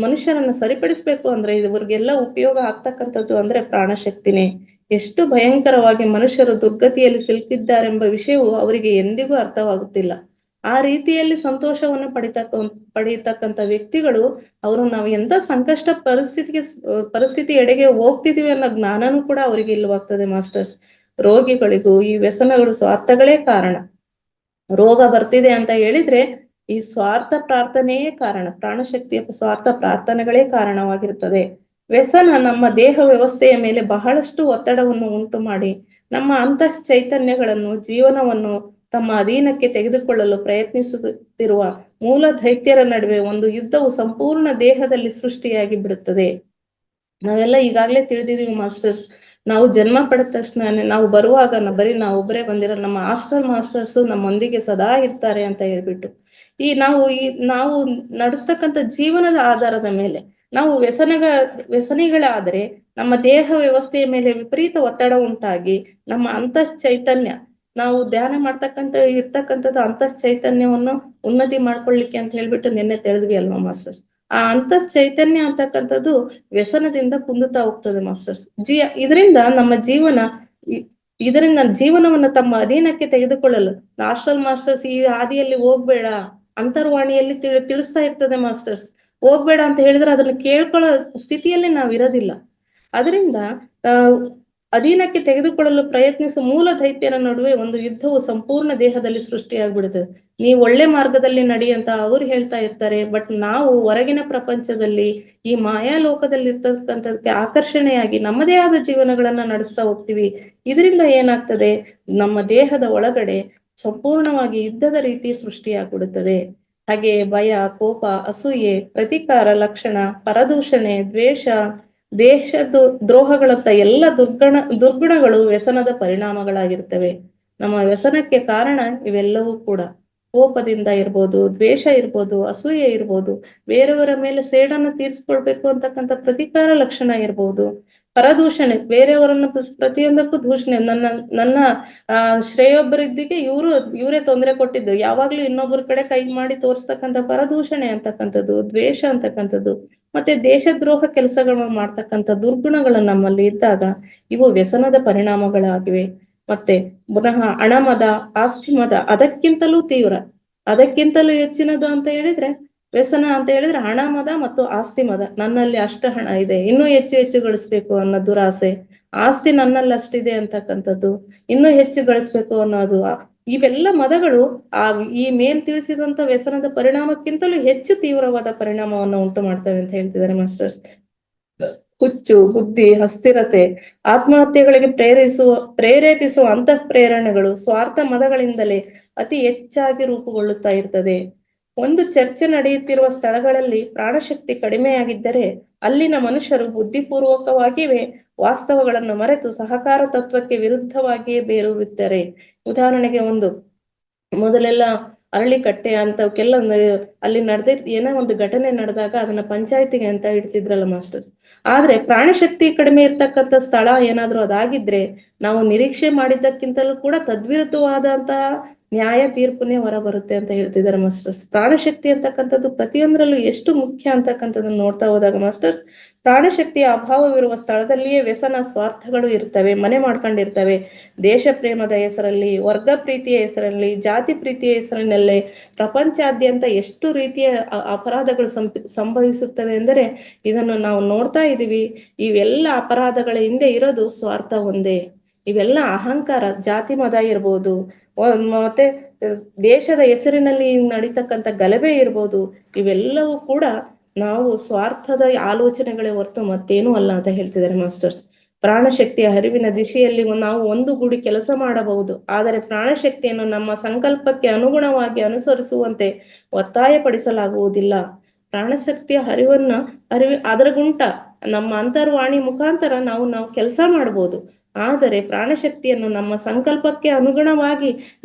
ಮನುಷ್ಯರನ್ನ ಸರಿಪಡಿಸ್ಬೇಕು ಅಂದ್ರೆ ಇವ್ರಿಗೆಲ್ಲ ಉಪಯೋಗ ಆಗ್ತಕ್ಕಂಥದ್ದು ಅಂದ್ರೆ ಪ್ರಾಣಶಕ್ತಿನೇ. ಎಷ್ಟು ಭಯಂಕರವಾಗಿ ಮನುಷ್ಯರು ದುರ್ಗತಿಯಲ್ಲಿ ಸಿಲುಕಿದ್ದಾರೆಂಬ ವಿಷಯವು ಅವರಿಗೆ ಎಂದಿಗೂ ಅರ್ಥವಾಗುತ್ತಿಲ್ಲ. ಆ ರೀತಿಯಲ್ಲಿ ಸಂತೋಷವನ್ನು ಪಡೀತಕ್ಕಂಥ ವ್ಯಕ್ತಿಗಳು ಅವರು ನಾವು ಎಂತ ಸಂಕಷ್ಟ ಪರಿಸ್ಥಿತಿ ಎಡೆಗೆ ಹೋಗ್ತಿದೀವಿ ಅನ್ನೋ ಜ್ಞಾನನೂ ಕೂಡ ಅವರಿಗೆ ಇಲ್ಲವಾಗ್ತದೆ ಮಾಸ್ಟರ್ಸ್. ರೋಗಿಗಳಿಗೂ ಈ ವ್ಯಸನಗಳು ಸ್ವಾರ್ಥಗಳೇ ಕಾರಣ. ರೋಗ ಬರ್ತಿದೆ ಅಂತ ಹೇಳಿದ್ರೆ ಈ ಸ್ವಾರ್ಥ ಪ್ರಾರ್ಥನೆಯೇ ಕಾರಣ, ಪ್ರಾಣಶಕ್ತಿಯ ಸ್ವಾರ್ಥ ಪ್ರಾರ್ಥನೆಗಳೇ ಕಾರಣವಾಗಿರುತ್ತದೆ. ವ್ಯಸನ ನಮ್ಮ ದೇಹ ವ್ಯವಸ್ಥೆಯ ಮೇಲೆ ಬಹಳಷ್ಟು ಒತ್ತಡವನ್ನು ಉಂಟು ಮಾಡಿ ನಮ್ಮ ಅಂತಃ ಚೈತನ್ಯಗಳನ್ನು ಜೀವನವನ್ನು ತಮ್ಮ ಅಧೀನಕ್ಕೆ ತೆಗೆದುಕೊಳ್ಳಲು ಪ್ರಯತ್ನಿಸುತ್ತಿರುವ ಮೂಲ ದೈತ್ಯರ ನಡುವೆ ಒಂದು ಯುದ್ಧವು ಸಂಪೂರ್ಣ ದೇಹದಲ್ಲಿ ಸೃಷ್ಟಿಯಾಗಿ ಬಿಡುತ್ತದೆ. ನಾವೆಲ್ಲ ಈಗಾಗಲೇ ತಿಳಿದಿದೀವಿ ಮಾಸ್ಟರ್ಸ್. ನಾವು ಜನ್ಮ ಪಡೆದ ತಕ್ಷಣ ನಾವು ಬರುವಾಗ ಬರೀ ನಾವೊಬ್ಬರೇ ಬಂದಿರೋ, ನಮ್ಮ ಹಾಸ್ಟೆಲ್ ಮಾಸ್ಟರ್ಸ್ ನಮ್ಮೊಂದಿಗೆ ಸದಾ ಇರ್ತಾರೆ ಅಂತ ಹೇಳ್ಬಿಟ್ಟು ನಾವು ನಡೆಸ್ತಕ್ಕಂಥ ಜೀವನದ ಆಧಾರದ ಮೇಲೆ ನಾವು ವ್ಯಸನಿಗಳಾದ್ರೆ ನಮ್ಮ ದೇಹ ವ್ಯವಸ್ಥೆಯ ಮೇಲೆ ವಿಪರೀತ ಒತ್ತಡ ಉಂಟಾಗಿ ನಮ್ಮ ಅಂತಃ ಚೈತನ್ಯ, ನಾವು ಧ್ಯಾನ ಇರ್ತಕ್ಕಂಥದ್ದು ಅಂತಃ ಚೈತನ್ಯವನ್ನು ಉನ್ನತಿ ಮಾಡ್ಕೊಳ್ಳಿಕ್ಕೆ ಅಂತ ಹೇಳ್ಬಿಟ್ಟು ನಿನ್ನೆ ತಿಳಿದ್ವಿ ಅಲ್ವಾ ಮಾಸ್ಟರ್ಸ್. ಆ ಅಂತಃ ಚೈತನ್ಯ ಅಂತಕ್ಕಂಥದ್ದು ವ್ಯಸನದಿಂದ ಕುಂದುತ್ತಾ ಹೋಗ್ತದೆ ಮಾಸ್ಟರ್ಸ್. ಇದರಿಂದ ನಮ್ಮ ಇದರಿಂದ ಜೀವನವನ್ನು ತಮ್ಮ ಅಧೀನಕ್ಕೆ ತೆಗೆದುಕೊಳ್ಳಲು ಹಾಸ್ಟೆಲ್ ಮಾಸ್ಟರ್ಸ್ ಈ ಹಾದಿಯಲ್ಲಿ ಹೋಗ್ಬೇಡ, ಅಂತರ್ವಾಣಿಯಲ್ಲಿ ತಿಳಿಸ್ತಾ ಇರ್ತದೆ ಮಾಸ್ಟರ್ಸ್. ಹೋಗ್ಬೇಡ ಅಂತ ಹೇಳಿದ್ರೆ ಅದನ್ನ ಕೇಳ್ಕೊಳ್ಳೋ ಸ್ಥಿತಿಯಲ್ಲಿ ನಾವ್ ಇರೋದಿಲ್ಲ. ಅದರಿಂದ ಅಧೀನಕ್ಕೆ ತೆಗೆದುಕೊಳ್ಳಲು ಪ್ರಯತ್ನಿಸುವ ಮೂಲ ದೈತ್ಯರ ನಡುವೆ ಒಂದು ಯುದ್ಧವು ಸಂಪೂರ್ಣ ದೇಹದಲ್ಲಿ ಸೃಷ್ಟಿಯಾಗ್ಬಿಡುತ್ತದೆ. ನೀವು ಒಳ್ಳೆ ಮಾರ್ಗದಲ್ಲಿ ನಡಿ ಅಂತ ಅವ್ರು ಹೇಳ್ತಾ ಇರ್ತಾರೆ, ಬಟ್ ನಾವು ಹೊರಗಿನ ಪ್ರಪಂಚದಲ್ಲಿ ಈ ಮಾಯಾಲೋಕದಲ್ಲಿ ಇರ್ತಕ್ಕಂಥದಕ್ಕೆ ಆಕರ್ಷಣೆಯಾಗಿ ನಮ್ಮದೇ ಆದ ಜೀವನಗಳನ್ನ ನಡೆಸ್ತಾ ಹೋಗ್ತೀವಿ. ಇದರಿಂದ ಏನಾಗ್ತದೆ, ನಮ್ಮ ದೇಹದ ಒಳಗಡೆ ಸಂಪೂರ್ಣವಾಗಿ ಯುದ್ಧದ ರೀತಿ ಸೃಷ್ಟಿಯಾಗ್ಬಿಡುತ್ತದೆ. ಹಾಗೆ ಭಯ, ಕೋಪ, ಅಸೂಯೆ, ಪ್ರತಿಕಾರ ಲಕ್ಷಣ, ಪರದೂಷಣೆ, ದ್ವೇಷ, ದೇಶದ ದ್ರೋಹಗಳಂತ ಎಲ್ಲ ದುರ್ಗುಣಗಳು ವ್ಯಸನದ ಪರಿಣಾಮಗಳಾಗಿರ್ತವೆ. ನಮ್ಮ ವ್ಯಸನಕ್ಕೆ ಕಾರಣ ಇವೆಲ್ಲವೂ ಕೂಡ ಕೋಪದಿಂದ ಇರ್ಬೋದು, ದ್ವೇಷ ಇರ್ಬೋದು, ಅಸೂಯೆ ಇರ್ಬೋದು, ಬೇರೆಯವರ ಮೇಲೆ ಸೇಡನ್ನು ತೀರಿಸ್ಕೊಳ್ಬೇಕು ಅಂತಕ್ಕಂಥ ಪ್ರತಿಕಾರ ಲಕ್ಷಣ ಇರ್ಬೋದು, ಪರದೂಷಣೆ, ಬೇರೆಯವರನ್ನ ಪ್ರತಿಯೊಂದಕ್ಕೂ ದೂಷಣೆ, ನನ್ನ ಶ್ರೇಯೊಬ್ಬರಿದ್ದಿಗೆ ಇವರೇ ತೊಂದರೆ ಕೊಟ್ಟಿದ್ದು, ಯಾವಾಗ್ಲೂ ಇನ್ನೊಬ್ಬರ ಕಡೆ ಕೈ ಮಾಡಿ ತೋರಿಸ್ತಕ್ಕಂಥ ಪರದೂಷಣೆ ಅಂತಕ್ಕಂಥದ್ದು, ದ್ವೇಷ ಅಂತಕ್ಕಂಥದ್ದು, ಮತ್ತೆ ದೇಶದ್ರೋಹ ಕೆಲಸಗಳನ್ನು ಮಾಡ್ತಕ್ಕಂಥ ದುರ್ಗುಣಗಳು ನಮ್ಮಲ್ಲಿ ಇದ್ದಾಗ ಇವು ವ್ಯಸನದ ಪರಿಣಾಮಗಳಾಗಿವೆ. ಮತ್ತೆ ಪುನಃ ಹಣಮದ, ಆಸ್ತಿ ಮದ ಅದಕ್ಕಿಂತಲೂ ತೀವ್ರ, ಅದಕ್ಕಿಂತಲೂ ಹೆಚ್ಚಿನದು ಅಂತ ಹೇಳಿದ್ರೆ ವ್ಯಸನ ಅಂತ ಹೇಳಿದ್ರೆ ಹಣ ಮದ ಮತ್ತು ಆಸ್ತಿ ಮದ. ನನ್ನಲ್ಲಿ ಅಷ್ಟು ಹಣ ಇದೆ, ಇನ್ನೂ ಹೆಚ್ಚು ಹೆಚ್ಚು ಗಳಿಸ್ಬೇಕು ಅನ್ನೋ ದುರಾಸೆ, ಆಸ್ತಿ ನನ್ನಲ್ಲಿ ಅಷ್ಟಿದೆ ಅಂತಕ್ಕಂಥದ್ದು, ಇನ್ನೂ ಹೆಚ್ಚು ಗಳಿಸ್ಬೇಕು ಅನ್ನೋದು, ಇವೆಲ್ಲ ಮದಗಳು ಈ ಮೇಲ್ ತಿಳಿಸಿದಂತ ವ್ಯಸನದ ಪರಿಣಾಮಕ್ಕಿಂತಲೂ ಹೆಚ್ಚು ತೀವ್ರವಾದ ಪರಿಣಾಮವನ್ನು ಉಂಟು ಮಾಡ್ತವೆ ಅಂತ ಹೇಳ್ತಿದ್ದಾರೆ ಮಾಸ್ಟರ್ಸ್. ಹುಚ್ಚು, ಬುದ್ಧಿ, ಅಸ್ಥಿರತೆ, ಆತ್ಮಹತ್ಯೆಗಳಿಗೆ ಪ್ರೇರೇಪಿಸುವ ಅಂತಃ ಪ್ರೇರಣೆಗಳು ಸ್ವಾರ್ಥ ಮದಗಳಿಂದಲೇ ಅತಿ ಹೆಚ್ಚಾಗಿ ರೂಪುಗೊಳ್ಳುತ್ತಾ ಇರ್ತದೆ. ಒಂದು ಚರ್ಚೆ ನಡೆಯುತ್ತಿರುವ ಸ್ಥಳಗಳಲ್ಲಿ ಪ್ರಾಣಶಕ್ತಿ ಕಡಿಮೆಯಾಗಿದ್ದರೆ ಅಲ್ಲಿನ ಮನುಷ್ಯರು ಬುದ್ಧಿಪೂರ್ವಕವಾಗಿಯೇ ವಾಸ್ತವಗಳನ್ನು ಮರೆತು ಸಹಕಾರ ತತ್ವಕ್ಕೆ ವಿರುದ್ಧವಾಗಿಯೇ ಬೇರೂರುತ್ತಾರೆ. ಉದಾಹರಣೆಗೆ ಮೊದಲೆಲ್ಲ ಅರಳಿಕಟ್ಟೆ ಅಂತವಕ್ಕೆಲ್ಲ ಅಲ್ಲಿ ಏನೋ ಒಂದು ಘಟನೆ ನಡೆದಾಗ ಅದನ್ನ ಪಂಚಾಯತಿಗೆ ಅಂತ ಇಡ್ತಿದ್ರಲ್ಲ ಮಾಸ್ಟರ್ಸ್. ಆದ್ರೆ ಪ್ರಾಣಶಕ್ತಿ ಕಡಿಮೆ ಇರ್ತಕ್ಕಂಥ ಸ್ಥಳ ಏನಾದ್ರೂ ಅದಾಗಿದ್ರೆ ನಾವು ನಿರೀಕ್ಷೆ ಮಾಡಿದ್ದಕ್ಕಿಂತಲೂ ಕೂಡ ತದ್ವಿರುದ್ಧವಾದಂತಹ ನ್ಯಾಯ ತೀರ್ಪುನೇ ಹೊರ ಬರುತ್ತೆ ಅಂತ ಹೇಳ್ತಿದ್ದಾರೆ ಮಾಸ್ಟರ್ಸ್. ಪ್ರಾಣಶಕ್ತಿ ಅಂತಕ್ಕಂಥದ್ದು ಪ್ರತಿಯೊಂದರಲ್ಲೂ ಎಷ್ಟು ಮುಖ್ಯ ಅಂತಕ್ಕಂಥದ್ದನ್ನ ನೋಡ್ತಾ ಹೋದಾಗ ಮಾಸ್ಟರ್ಸ್, ಪ್ರಾಣಶಕ್ತಿಯ ಅಭಾವವಿರುವ ಸ್ಥಳದಲ್ಲಿಯೇ ವ್ಯಸನ ಸ್ವಾರ್ಥಗಳು ಇರ್ತವೆ, ಮನೆ ಮಾಡ್ಕೊಂಡಿರ್ತವೆ. ದೇಶ ಪ್ರೇಮದ ಹೆಸರಲ್ಲಿ, ವರ್ಗ ಪ್ರೀತಿಯ ಹೆಸರಲ್ಲಿ, ಜಾತಿ ಪ್ರೀತಿಯ ಹೆಸರಿನಲ್ಲೇ ಪ್ರಪಂಚಾದ್ಯಂತ ಎಷ್ಟು ರೀತಿಯ ಅಪರಾಧಗಳು ಸಂಭವಿಸುತ್ತವೆ ಎಂದರೆ ಇದನ್ನು ನಾವು ನೋಡ್ತಾ ಇದೀವಿ. ಇವೆಲ್ಲ ಅಪರಾಧಗಳ ಹಿಂದೆ ಇರೋದು ಸ್ವಾರ್ಥ ಒಂದೇ. ಇವೆಲ್ಲ ಅಹಂಕಾರ, ಜಾತಿ ಮದ ಇರ್ಬೋದು, ಮತ್ತೆ ದೇಶದ ಹೆಸರಿನಲ್ಲಿ ನಡೀತಕ್ಕಂಥ ಗಲಭೆ ಇರ್ಬೋದು, ಇವೆಲ್ಲವೂ ಕೂಡ ನಾವು ಸ್ವಾರ್ಥದ ಆಲೋಚನೆಗಳೇ ಹೊರತು ಮತ್ತೇನೂ ಅಲ್ಲ ಅಂತ ಹೇಳ್ತಿದ್ದಾರೆ ಮಾಸ್ಟರ್ಸ್. ಪ್ರಾಣಶಕ್ತಿಯ ಹರಿವಿನ ದಿಶೆಯಲ್ಲಿ ನಾವು ಒಂದು ಗೂಡಿ ಕೆಲಸ ಮಾಡಬಹುದು, ಆದರೆ ಪ್ರಾಣಶಕ್ತಿಯನ್ನು ನಮ್ಮ ಸಂಕಲ್ಪಕ್ಕೆ ಅನುಗುಣವಾಗಿ ಅನುಸರಿಸುವಂತೆ ಒತ್ತಾಯಪಡಿಸಲಾಗುವುದಿಲ್ಲ. ಪ್ರಾಣಶಕ್ತಿಯ ಅದರ ಗುಂಟ ನಮ್ಮ ಅಂತರ್ವಾಣಿ ಮುಖಾಂತರ ನಾವು ಕೆಲಸ ಮಾಡ್ಬೋದು, ಆದರೆ ಪ್ರಾಣಶಕ್ತಿಯನ್ನು ನಮ್ಮ ಸಂಕಲ್ಪಕ್ಕೆ ಅನುಗುಣವಾಗಿ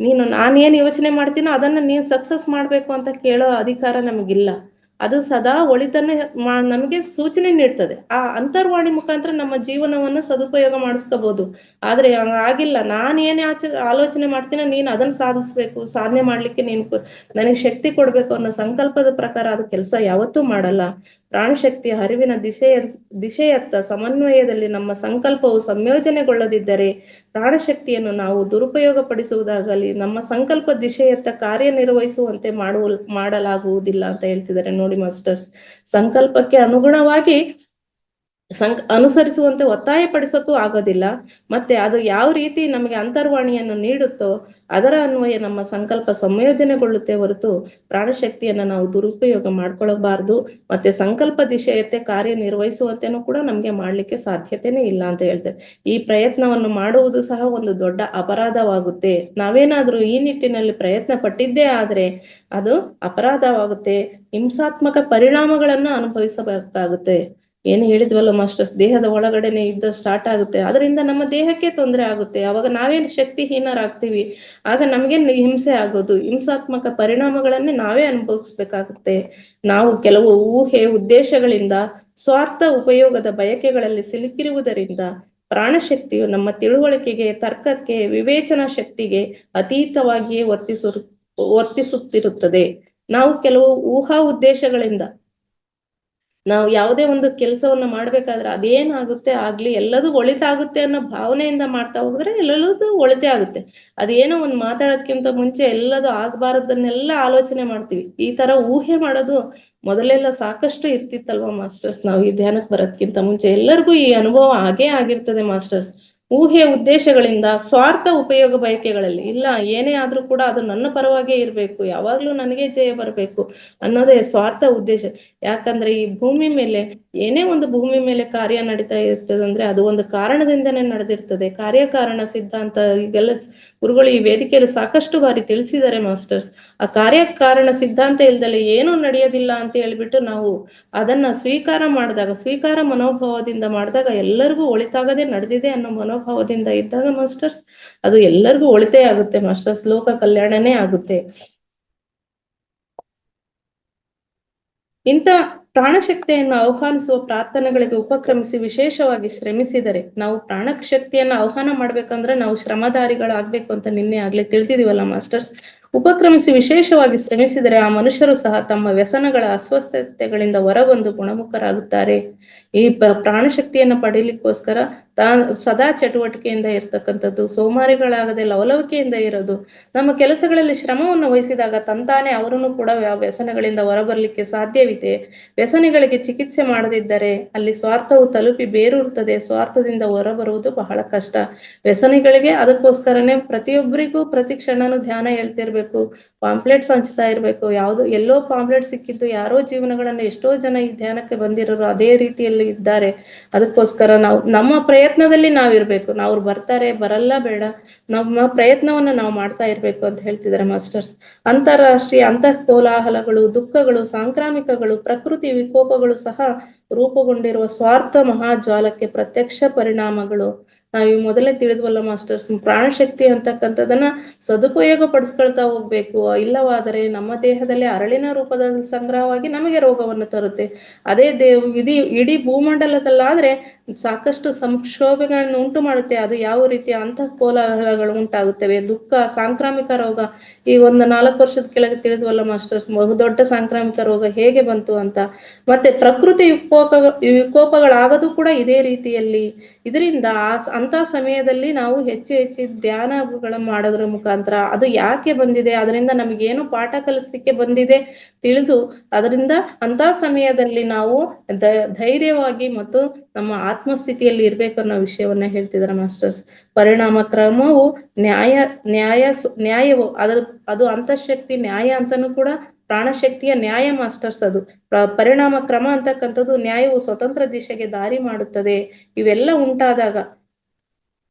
ನಾನೇನ್ ಯೋಚನೆ ಮಾಡ್ತೀನೋ ಅದನ್ನ ನೀನ್ ಸಕ್ಸಸ್ ಮಾಡ್ಬೇಕು ಅಂತ ಕೇಳೋ ಅಧಿಕಾರ ನಮಗಿಲ್ಲ. ಅದು ಸದಾ ಒಳಿತನ್ನೇ ನಮಗೆ ಸೂಚನೆ ನೀಡ್ತದೆ. ಆ ಅಂತರ್ವಾಣಿ ಮುಖಾಂತರ ನಮ್ಮ ಜೀವನವನ್ನು ಸದುಪಯೋಗ ಮಾಡಿಸ್ಕೋಬಹುದು. ಆದ್ರೆ ಆಗಿಲ್ಲ, ನಾನೇನೇ ಆಲೋಚನೆ ಮಾಡ್ತೀನೋ ನೀನ್ ಅದನ್ನ ಸಾಧಿಸ್ಬೇಕು, ಸಾಧನೆ ಮಾಡ್ಲಿಕ್ಕೆ ನನಗೆ ಶಕ್ತಿ ಕೊಡ್ಬೇಕು ಅನ್ನೋ ಸಂಕಲ್ಪದ ಪ್ರಕಾರ ಅದು ಕೆಲಸ ಯಾವತ್ತೂ ಮಾಡಲ್ಲ. ಪ್ರಾಣಶಕ್ತಿಯ ಹರಿವಿನ ದಿಶೆಯತ್ತ ಸಮನ್ವಯದಲ್ಲಿ ನಮ್ಮ ಸಂಕಲ್ಪವು ಸಂಯೋಜನೆಗೊಳ್ಳದಿದ್ದರೆ ಪ್ರಾಣಶಕ್ತಿಯನ್ನು ನಾವು ದುರುಪಯೋಗ ಪಡಿಸುವುದಾಗಲಿ ನಮ್ಮ ಸಂಕಲ್ಪ ದಿಶೆಯತ್ತ ಕಾರ್ಯನಿರ್ವಹಿಸುವಂತೆ ಮಾಡಲಾಗುವುದಿಲ್ಲ ಅಂತ ಹೇಳ್ತಿದ್ದಾರೆ ನೋಡಿ ಮಾಸ್ಟರ್ಸ್. ಸಂಕಲ್ಪಕ್ಕೆ ಅನುಗುಣವಾಗಿ ಅನುಸರಿಸುವಂತೆ ಒತ್ತಾಯಪಡಿಸಕ್ಕೂ ಆಗೋದಿಲ್ಲ. ಮತ್ತೆ ಅದು ಯಾವ ರೀತಿ ನಮಗೆ ಅಂತರ್ವಾಣಿಯನ್ನು ನೀಡುತ್ತೋ ಅದರ ಅನ್ವಯ ನಮ್ಮ ಸಂಕಲ್ಪ ಸಂಯೋಜನೆಗೊಳ್ಳುತ್ತೆ ಹೊರತು ಪ್ರಾಣಶಕ್ತಿಯನ್ನ ನಾವು ದುರುಪಯೋಗ ಮಾಡ್ಕೊಳ್ಳಬಾರ್ದು. ಮತ್ತೆ ಸಂಕಲ್ಪ ದಿಶೆಯತ್ತೆ ಕಾರ್ಯನಿರ್ವಹಿಸುವಂತೆನೂ ಕೂಡ ನಮ್ಗೆ ಮಾಡ್ಲಿಕ್ಕೆ ಸಾಧ್ಯತೆನೇ ಇಲ್ಲ ಅಂತ ಹೇಳ್ತಾರೆ. ಈ ಪ್ರಯತ್ನವನ್ನು ಮಾಡುವುದು ಸಹ ಒಂದು ದೊಡ್ಡ ಅಪರಾಧವಾಗುತ್ತೆ. ನಾವೇನಾದ್ರೂ ಈ ನಿಟ್ಟಿನಲ್ಲಿ ಪ್ರಯತ್ನ ಪಟ್ಟಿದ್ದೇ ಆದ್ರೆ ಅದು ಅಪರಾಧವಾಗುತ್ತೆ, ಹಿಂಸಾತ್ಮಕ ಪರಿಣಾಮಗಳನ್ನ ಅನುಭವಿಸಬೇಕಾಗುತ್ತೆ. ಏನು ಹೇಳಿದ್ವಲ್ಲ ಮಾಸ್ಟರ್ಸ್, ದೇಹದ ಒಳಗಡೆನೆ ಯುದ್ಧ ಸ್ಟಾರ್ಟ್ ಆಗುತ್ತೆ, ಅದರಿಂದ ನಮ್ಮ ದೇಹಕ್ಕೆ ತೊಂದರೆ ಆಗುತ್ತೆ. ಅವಾಗ ನಾವೇನು ಶಕ್ತಿಹೀನರಾಗ್ತೀವಿ, ಆಗ ನಮ್ಗೆ ಹಿಂಸೆ ಆಗೋದು, ಹಿಂಸಾತ್ಮಕ ಪರಿಣಾಮಗಳನ್ನೇ ನಾವೇ ಅನುಭವಿಸ್ಬೇಕಾಗುತ್ತೆ. ನಾವು ಕೆಲವು ಊಹೆ ಉದ್ದೇಶಗಳಿಂದ ಸ್ವಾರ್ಥ ಉಪಯೋಗದ ಬಯಕೆಗಳಲ್ಲಿ ಸಿಲುಕಿರುವುದರಿಂದ ಪ್ರಾಣಶಕ್ತಿಯು ನಮ್ಮ ತಿಳುವಳಿಕೆಗೆ, ತರ್ಕಕ್ಕೆ, ವಿವೇಚನಾ ಶಕ್ತಿಗೆ ಅತೀತವಾಗಿಯೇ ವರ್ತಿಸುತ್ತಿರುತ್ತದೆ. ನಾವು ಕೆಲವು ಊಹಾ ಉದ್ದೇಶಗಳಿಂದ ನಾವು ಯಾವುದೇ ಒಂದು ಕೆಲಸವನ್ನ ಮಾಡ್ಬೇಕಾದ್ರೆ ಅದೇನಾಗುತ್ತೆ ಆಗ್ಲಿ, ಎಲ್ಲದೂ ಒಳಿತಾಗುತ್ತೆ ಅನ್ನೋ ಭಾವನೆಯಿಂದ ಮಾಡ್ತಾ ಹೋದ್ರೆ ಎಲ್ಲದೂ ಒಳಿತೇ ಆಗುತ್ತೆ. ಅದೇನೋ ಒಂದು ಮಾತಾಡೋದ್ಕಿಂತ ಮುಂಚೆ ಎಲ್ಲದೂ ಆಗ್ಬಾರದನ್ನೆಲ್ಲ ಆಲೋಚನೆ ಮಾಡ್ತೀವಿ. ಈ ತರ ಊಹೆ ಮಾಡೋದು ಮೊದಲೆಲ್ಲ ಸಾಕಷ್ಟು ಇರ್ತಿತ್ತಲ್ವಾ ಮಾಸ್ಟರ್ಸ್. ನಾವು ಈ ಧ್ಯಾನಕ್ಕೆ ಬರೋದ್ಕಿಂತ ಮುಂಚೆ ಎಲ್ಲರಿಗೂ ಈ ಅನುಭವ ಆಗೇ ಆಗಿರ್ತದೆ ಮಾಸ್ಟರ್ಸ್. ಊಹೆ ಉದ್ದೇಶಗಳಿಂದ ಸ್ವಾರ್ಥ ಉಪಯೋಗ ಬಯಕೆಗಳಲ್ಲಿ, ಇಲ್ಲ ಏನೇ ಆದ್ರೂ ಕೂಡ ಅದು ನನ್ನ ಪರವಾಗೇ ಇರ್ಬೇಕು, ಯಾವಾಗ್ಲೂ ನನಗೆ ಜಯ ಬರಬೇಕು ಅನ್ನೋದೇ ಸ್ವಾರ್ಥ ಉದ್ದೇಶ. ಯಾಕಂದ್ರೆ ಈ ಭೂಮಿ ಮೇಲೆ ಏನೇ ಒಂದು ಭೂಮಿ ಮೇಲೆ ಕಾರ್ಯ ನಡೀತಾ ಇರ್ತದೆ ಅಂದ್ರೆ ಅದು ಒಂದು ಕಾರಣದಿಂದನೇ ನಡೆದಿರ್ತದೆ. ಕಾರ್ಯಕಾರಣ ಸಿದ್ಧಾಂತ ಈಗೆಲ್ಲ ಗುರುಗಳು ಈ ವೇದಿಕೆಯಲ್ಲಿ ಸಾಕಷ್ಟು ಬಾರಿ ತಿಳಿಸಿದ್ದಾರೆ ಮಾಸ್ಟರ್ಸ್. ಆ ಕಾರ್ಯಕಾರಣ ಸಿದ್ಧಾಂತ ಇಲ್ದಲೆ ಏನೂ ನಡೆಯೋದಿಲ್ಲ ಅಂತ ಹೇಳ್ಬಿಟ್ಟು ನಾವು ಅದನ್ನ ಸ್ವೀಕಾರ ಮನೋಭಾವದಿಂದ ಮಾಡಿದಾಗ ಎಲ್ಲರಿಗೂ ಒಳಿತಾಗದೆ ನಡೆದಿದೆ ಅನ್ನೋ ಮನೋಭಾವದಿಂದ ಇದ್ದಾಗ ಮಾಸ್ಟರ್ಸ್ ಅದು ಎಲ್ಲರಿಗೂ ಒಳಿತೇ ಆಗುತ್ತೆ ಮಾಸ್ಟರ್ಸ್, ಲೋಕ ಕಲ್ಯಾಣನೇ ಆಗುತ್ತೆ. ಇಂಥ ಪ್ರಾಣಶಕ್ತಿಯನ್ನು ಆಹ್ವಾನಿಸುವ ಪ್ರಾರ್ಥನೆಗಳಿಗೆ ಉಪಕ್ರಮಿಸಿ ವಿಶೇಷವಾಗಿ ಶ್ರಮಿಸಿದರೆ, ನಾವು ಪ್ರಾಣಶಕ್ತಿಯನ್ನು ಆಹ್ವಾನ ಮಾಡ್ಬೇಕಂದ್ರೆ ನಾವು ಶ್ರಮದಾರಿಗಳಾಗ್ಬೇಕು ಅಂತ ನಿನ್ನೆ ಆಗ್ಲೇ ತಿಳಿದಿದೀವಲ್ಲ ಮಾಸ್ಟರ್ಸ್. ಉಪಕ್ರಮಿಸಿ ವಿಶೇಷವಾಗಿ ಶ್ರಮಿಸಿದರೆ ಆ ಮನುಷ್ಯರು ಸಹ ತಮ್ಮ ವ್ಯಸನಗಳ ಅಸ್ವಸ್ಥತೆಗಳಿಂದ ಹೊರಬಂದು ಗುಣಮುಖರಾಗುತ್ತಾರೆ. ಈ ಪ್ರಾಣಶಕ್ತಿಯನ್ನು ಪಡೀಲಿಕ್ಕೋಸ್ಕರ ಸದಾ ಚಟುವಟಿಕೆಯಿಂದ ಇರ್ತಕ್ಕಂಥದ್ದು, ಸೋಮಾರಿಗಳಾಗದೆ ಲವಲವಿಕೆಯಿಂದ ಇರೋದು, ನಮ್ಮ ಕೆಲಸಗಳಲ್ಲಿ ಶ್ರಮವನ್ನು ವಹಿಸಿದಾಗ ತಂತಾನೆ ಅವರನ್ನು ಕೂಡ ವ್ಯಸನಗಳಿಂದ ಹೊರಬರ್ಲಿಕ್ಕೆ ಸಾಧ್ಯವಿದೆ. ವ್ಯಸನಿಗಳಿಗೆ ಚಿಕಿತ್ಸೆ ಮಾಡದಿದ್ದರೆ ಅಲ್ಲಿ ಸ್ವಾರ್ಥವು ತಲುಪಿ ಬೇರೂರುತ್ತದೆ. ಸ್ವಾರ್ಥದಿಂದ ಹೊರಬರುವುದು ಬಹಳ ಕಷ್ಟ. ವ್ಯಸನಿಗಳಿಗೆ ಅದಕ್ಕೋಸ್ಕರನೇ ಪ್ರತಿಯೊಬ್ಬರಿಗೂ ಪ್ರತಿ ಕ್ಷಣನೂ ಧ್ಯಾನ ಹೇಳ್ತಿರ್ಬೇಕು, ಪಾಂಪ್ಲೆಟ್ಸ್ ಹಂಚ್ತಾ ಇರ್ಬೇಕು. ಎಲ್ಲೋ ಪಾಂಪ್ಲೆಟ್ ಸಿಕ್ಕಿದ್ದು ಯಾರೋ ಜೀವನಗಳನ್ನ ಎಷ್ಟೋ ಜನ ಈ ಧ್ಯಾನಕ್ಕೆ ಬಂದಿರೋರು ಅದೇ ರೀತಿಯಲ್ಲಿ ಇದ್ದಾರೆ. ಅದಕ್ಕೋಸ್ಕರ ನಾವು ನಮ್ಮ ಪ್ರಯತ್ನದಲ್ಲಿ ನಾವಿರ್ಬೇಕು. ನಾವು ಬರ್ತಾರೆ ಬರಲ್ಲ ಬೇಡ, ನಮ್ಮ ಪ್ರಯತ್ನವನ್ನ ನಾವು ಮಾಡ್ತಾ ಇರ್ಬೇಕು ಅಂತ ಹೇಳ್ತಿದ್ದಾರೆ ಮಾಸ್ಟರ್ಸ್. ಅಂತಾರಾಷ್ಟ್ರೀಯ ಅಂತಃ ಕೋಲಾಹಲಗಳು, ದುಃಖಗಳು, ಸಾಂಕ್ರಾಮಿಕಗಳು, ಪ್ರಕೃತಿ ವಿಕೋಪಗಳು ಸಹ ರೂಪುಗೊಂಡಿರುವ ಸ್ವಾರ್ಥ ಮಹಾಜ್ವಾಲಕ್ಕೆ ಪ್ರತ್ಯಕ್ಷ ಪರಿಣಾಮಗಳು. ನಾವ್ ಮೊದಲೇ ತಿಳಿದ್ವಲ್ಲ ಮಾಸ್ಟರ್ಸ್, ಪ್ರಾಣಶಕ್ತಿ ಅಂತಕ್ಕಂಥದನ್ನ ಸದುಪಯೋಗ ಪಡಿಸ್ಕೊಳ್ತಾ ಹೋಗ್ಬೇಕು. ಇಲ್ಲವಾದರೆ ನಮ್ಮ ದೇಹದಲ್ಲಿ ಅರಳಿನ ರೂಪದಲ್ಲಿ ಸಂಗ್ರಹವಾಗಿ ನಮಗೆ ರೋಗವನ್ನು ತರುತ್ತೆ. ಅದೇ ಇಡೀ ಭೂಮಂಡಲದಲ್ಲಾದ್ರೆ ಸಾಕಷ್ಟು ಸಂಕ್ಷೋಭೆಗಳನ್ನು ಉಂಟು ಮಾಡುತ್ತೆ. ಅದು ಯಾವ ರೀತಿಯ ಅಂತಃ ಕೋಲಾಹಲಗಳು ಉಂಟಾಗುತ್ತವೆ, ದುಃಖ, ಸಾಂಕ್ರಾಮಿಕ ರೋಗ. ಈಗ ಒಂದು 4 ವರ್ಷದ ಕೆಳಗೆ ತಿಳಿದ್ವಲ್ಲ ಮಾಸ್ಟರ್ಸ್, ಬಹುದೊಡ್ಡ ಸಾಂಕ್ರಾಮಿಕ ರೋಗ ಹೇಗೆ ಬಂತು ಅಂತ. ಮತ್ತೆ ಪ್ರಕೃತಿ ವಿಕೋಪಗಳಾಗೋದು ಕೂಡ ಇದೇ ರೀತಿಯಲ್ಲಿ. ಇದರಿಂದ ಅಂತ ಸಮಯದಲ್ಲಿ ನಾವು ಹೆಚ್ಚು ಧ್ಯಾನಗಳ ಮಾಡೋದ್ರ ಮುಖಾಂತರ ಅದು ಯಾಕೆ ಬಂದಿದೆ, ಅದರಿಂದ ನಮಗೇನು ಪಾಠ ಕಲಿಸ್ಲಿಕ್ಕೆ ಬಂದಿದೆ ತಿಳಿದು ಅದರಿಂದ ಅಂತ ಸಮಯದಲ್ಲಿ ನಾವು ಧೈರ್ಯವಾಗಿ ಮತ್ತು ನಮ್ಮ ಆತ್ಮಸ್ಥಿತಿಯಲ್ಲಿ ಇರ್ಬೇಕು ಅನ್ನೋ ವಿಷಯವನ್ನ ಹೇಳ್ತಿದಾರೆ ಮಾಸ್ಟರ್ಸ್. ಪರಿಣಾಮ ಕ್ರಮವು ನ್ಯಾಯವು ಅದು ಅಂತಃಶಕ್ತಿ ನ್ಯಾಯ ಅಂತಾನು ಕೂಡ ಪ್ರಾಣಶಕ್ತಿಯ ನ್ಯಾಯ ಮಾಸ್ಟರ್ಸ್. ಅದು ಪರಿಣಾಮ ಕ್ರಮ ಅಂತಕ್ಕಂಥದ್ದು ನ್ಯಾಯವು ಸ್ವತಂತ್ರ ದಿಶೆಗೆ ದಾರಿ ಮಾಡುತ್ತದೆ. ಇವೆಲ್ಲ ಉಂಟಾದಾಗ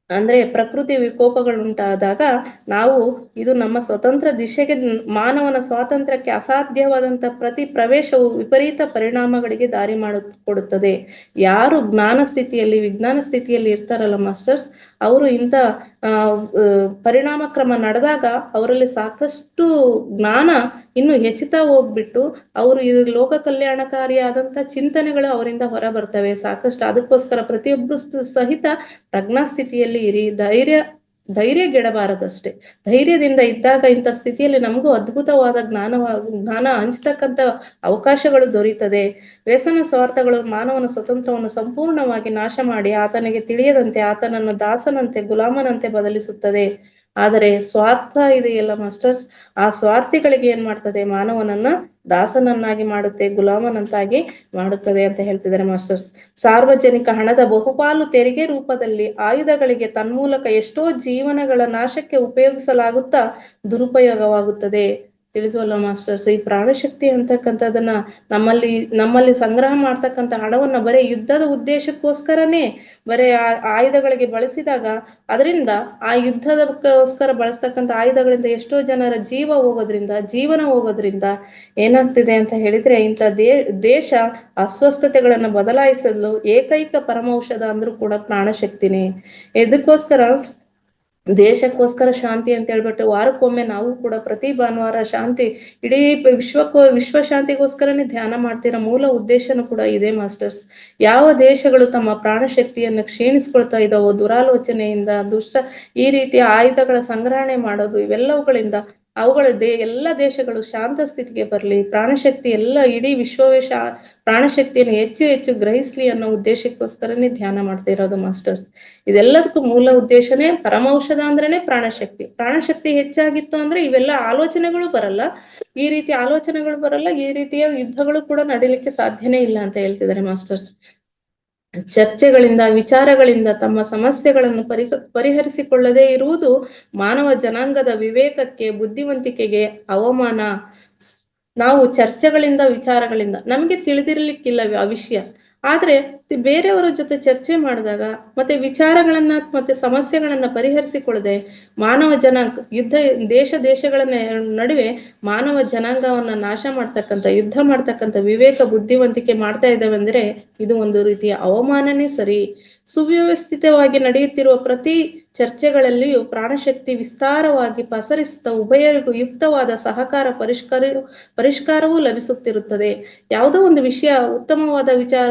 ಅಂದ್ರೆ ಪ್ರಕೃತಿ ವಿಕೋಪಗಳುಂಟಾದಾಗ ನಾವು ಇದು ನಮ್ಮ ಸ್ವತಂತ್ರ ದಿಶೆಗೆ ಮಾನವನ ಸ್ವಾತಂತ್ರ್ಯಕ್ಕೆ ಅಸಾಧ್ಯವಾದಂತ ಪ್ರತಿ ಪ್ರವೇಶವು ವಿಪರೀತ ಪರಿಣಾಮಗಳಿಗೆ ದಾರಿ ಕೊಡುತ್ತದೆ. ಯಾರು ಜ್ಞಾನ ಸ್ಥಿತಿಯಲ್ಲಿ ವಿಜ್ಞಾನ ಸ್ಥಿತಿಯಲ್ಲಿ ಇರ್ತಾರಲ್ಲ ಮಾಸ್ಟರ್ಸ್, ಅವರು ಇಂಥ ಪರಿಣಾಮ ಕ್ರಮ ನಡೆದಾಗ ಅವರಲ್ಲಿ ಸಾಕಷ್ಟು ಜ್ಞಾನ ಇನ್ನು ಹೆಚ್ಚುತ್ತಾ ಹೋಗ್ಬಿಟ್ಟು ಅವರು ಇದು ಲೋಕ ಕಲ್ಯಾಣಕಾರಿಯಾದಂತ ಚಿಂತನೆಗಳು ಅವರಿಂದ ಹೊರ ಬರ್ತವೆ ಸಾಕಷ್ಟು. ಅದಕ್ಕೋಸ್ಕರ ಪ್ರತಿಯೊಬ್ರು ಸಹಿತ ಪ್ರಜ್ಞಾ ಸ್ಥಿತಿಯಲ್ಲಿ ಇರಿ, ಧೈರ್ಯಗೆಡಬಾರದಷ್ಟೇ. ಧೈರ್ಯದಿಂದ ಇದ್ದಾಗ ಇಂಥ ಸ್ಥಿತಿಯಲ್ಲಿ ನಮಗೂ ಅದ್ಭುತವಾದ ಜ್ಞಾನ ಹಂಚತಕ್ಕಂತ ಅವಕಾಶಗಳು ದೊರೀತದೆ. ವ್ಯಸನ ಸ್ವಾರ್ಥಗಳು ಮಾನವನ ಸ್ವತಂತ್ರವನ್ನು ಸಂಪೂರ್ಣವಾಗಿ ನಾಶ ಮಾಡಿ ಆತನಿಗೆ ತಿಳಿಯದಂತೆ ಆತನನ್ನು ದಾಸನಂತೆ ಗುಲಾಮನಂತೆ ಬದಲಿಸುತ್ತದೆ. ಆದರೆ ಸ್ವಾರ್ಥ ಇದೆಯಲ್ಲ ಮಾಸ್ಟರ್ಸ್, ಆ ಸ್ವಾರ್ಥಿಗಳಿಗೆ ಏನ್ ಮಾಡ್ತದೆ, ಮಾನವನನ್ನ ದಾಸನನ್ನಾಗಿ ಮಾಡುತ್ತೆ, ಗುಲಾಮನಂತಾಗಿ ಮಾಡುತ್ತದೆ ಅಂತ ಹೇಳ್ತಿದ್ದಾರೆ ಮಾಸ್ಟರ್ಸ್. ಸಾರ್ವಜನಿಕ ಹಣದ ಬಹುಪಾಲು ತೆರಿಗೆ ರೂಪದಲ್ಲಿ ಆಯುಧಗಳಿಗೆ ತನ್ಮೂಲಕ ಎಷ್ಟೋ ಜೀವನಗಳ ನಾಶಕ್ಕೆ ಉಪಯೋಗಿಸಲಾಗುತ್ತಾ ದುರುಪಯೋಗವಾಗುತ್ತದೆ. ತಿಳಿದ್ವಲ್ಲ ಮಾಸ್ಟರ್ಸ್, ಈ ಪ್ರಾಣಶಕ್ತಿ ಅಂತಕ್ಕಂಥದನ್ನ ನಮ್ಮಲ್ಲಿ ಸಂಗ್ರಹ ಮಾಡ್ತಕ್ಕಂಥ ಹಣವನ್ನ ಬರೀ ಯುದ್ಧದ ಉದ್ದೇಶಕ್ಕೋಸ್ಕರನೇ ಬರೀ ಆಯುಧಗಳಿಗೆ ಬಳಸಿದಾಗ ಅದರಿಂದ ಆ ಯುದ್ಧದಕ್ಕೋಸ್ಕರ ಬಳಸ್ತಕ್ಕಂಥ ಆಯುಧಗಳಿಂದ ಎಷ್ಟೋ ಜನರ ಜೀವನ ಹೋಗೋದ್ರಿಂದ ಏನಾಗ್ತಿದೆ ಅಂತ ಹೇಳಿದ್ರೆ, ಇಂಥ ದೇಶ ಅಸ್ವಸ್ಥತೆಗಳನ್ನ ಬದಲಾಯಿಸಲು ಏಕೈಕ ಪರಮೌಷಧ ಅಂದ್ರೂ ಕೂಡ ಪ್ರಾಣಶಕ್ತಿನೇ. ಇದಕ್ಕೋಸ್ಕರ ದೇಶಕ್ಕೋಸ್ಕರ ಶಾಂತಿ ಅಂತ ಹೇಳ್ಬಿಟ್ಟು ವಾರಕ್ಕೊಮ್ಮೆ ನಾವು ಕೂಡ ಪ್ರತಿ ಭಾನುವಾರ ಶಾಂತಿ ಇಡೀ ವಿಶ್ವ ಶಾಂತಿಗೋಸ್ಕರನೇ ಧ್ಯಾನ ಮಾಡ್ತಿರೋ ಮೂಲ ಉದ್ದೇಶನೂ ಕೂಡ ಇದೆ ಮಾಸ್ಟರ್ಸ್. ಯಾವ ದೇಶಗಳು ತಮ್ಮ ಪ್ರಾಣಶಕ್ತಿಯನ್ನು ಕ್ಷೀಣಿಸ್ಕೊಳ್ತಾ ಇದ್ದಾವೋ ದುರಾಲೋಚನೆಯಿಂದ ಈ ರೀತಿಯ ಆಯುಧಗಳ ಸಂಗ್ರಹಣೆ ಮಾಡೋದು ಇವೆಲ್ಲವುಗಳಿಂದ ಎಲ್ಲ ದೇಶಗಳು ಶಾಂತ ಸ್ಥಿತಿಗೆ ಬರಲಿ, ಪ್ರಾಣಶಕ್ತಿ ಇಡೀ ವಿಶ್ವವೇ ಪ್ರಾಣಶಕ್ತಿಯನ್ನು ಹೆಚ್ಚು ಹೆಚ್ಚು ಗ್ರಹಿಸ್ಲಿ ಅನ್ನೋ ಉದ್ದೇಶಕ್ಕೋಸ್ಕರನೇ ಧ್ಯಾನ ಮಾಡ್ತಾ ಇರೋದು ಮಾಸ್ಟರ್ಸ್. ಇದೆಲ್ಲದಕ್ಕೂ ಮೂಲ ಉದ್ದೇಶನೇ ಪರಮೌಷಧ ಅಂದ್ರೇನೆ ಪ್ರಾಣಶಕ್ತಿ ಹೆಚ್ಚಾಗಿತ್ತು ಅಂದ್ರೆ ಇವೆಲ್ಲ ಆಲೋಚನೆಗಳು ಬರಲ್ಲ, ಈ ರೀತಿಯ ಯುದ್ಧಗಳು ಕೂಡ ನಡೀಲಿಕ್ಕೆ ಸಾಧ್ಯನೇ ಇಲ್ಲ ಅಂತ ಹೇಳ್ತಿದ್ದಾರೆ ಮಾಸ್ಟರ್ಸ್. ಚರ್ಚೆಗಳಿಂದ ವಿಚಾರಗಳಿಂದ ತಮ್ಮ ಸಮಸ್ಯೆಗಳನ್ನು ಪರಿಹರಿಸಿಕೊಳ್ಳದೇ ಇರುವುದು ಮಾನವ ಜನಾಂಗದ ವಿವೇಕಕ್ಕೆ ಬುದ್ಧಿವಂತಿಕೆಗೆ ಅವಮಾನ. ನಾವು ಚರ್ಚೆಗಳಿಂದ ವಿಚಾರಗಳಿಂದ ನಮಗೆ ತಿಳಿದಿರ್ಲಿಕ್ಕಿಲ್ಲ ಆ ವಿಷಯ, ಆದ್ರೆ ಬೇರೆಯವರ ಜೊತೆ ಚರ್ಚೆ ಮಾಡಿದಾಗ ಮತ್ತೆ ವಿಚಾರಗಳನ್ನ ಮತ್ತೆ ಸಮಸ್ಯೆಗಳನ್ನ ಪರಿಹರಿಸಿಕೊಳ್ಳದೆ ಮಾನವ ಜನಾಂಗ ದೇಶಗಳ ನಡುವೆ ಮಾನವ ಜನಾಂಗವನ್ನ ನಾಶ ಮಾಡ್ತಕ್ಕಂಥ ಯುದ್ಧ ಮಾಡ್ತಕ್ಕಂಥ ವಿವೇಕ ಬುದ್ಧಿವಂತಿಕೆ ಮಾಡ್ತಾ ಇದ್ದಾವೆ ಅಂದ್ರೆ ಇದು ಒಂದು ರೀತಿಯ ಅವಮಾನನೇ ಸರಿ. ಸುವ್ಯವಸ್ಥಿತವಾಗಿ ನಡೆಯುತ್ತಿರುವ ಪ್ರತಿ ಚರ್ಚೆಗಳಲ್ಲಿಯೂ ಪ್ರಾಣಶಕ್ತಿ ವಿಸ್ತಾರವಾಗಿ ಪಸರಿಸುತ್ತಾ ಉಭಯರಿಗೂ ಯುಕ್ತವಾದ ಸಹಕಾರ ಪರಿಷ್ಕಾರವೂ ಲಭಿಸುತ್ತಿರುತ್ತದೆ. ಯಾವುದೋ ಒಂದು ವಿಷಯ ಉತ್ತಮವಾದ ವಿಚಾರ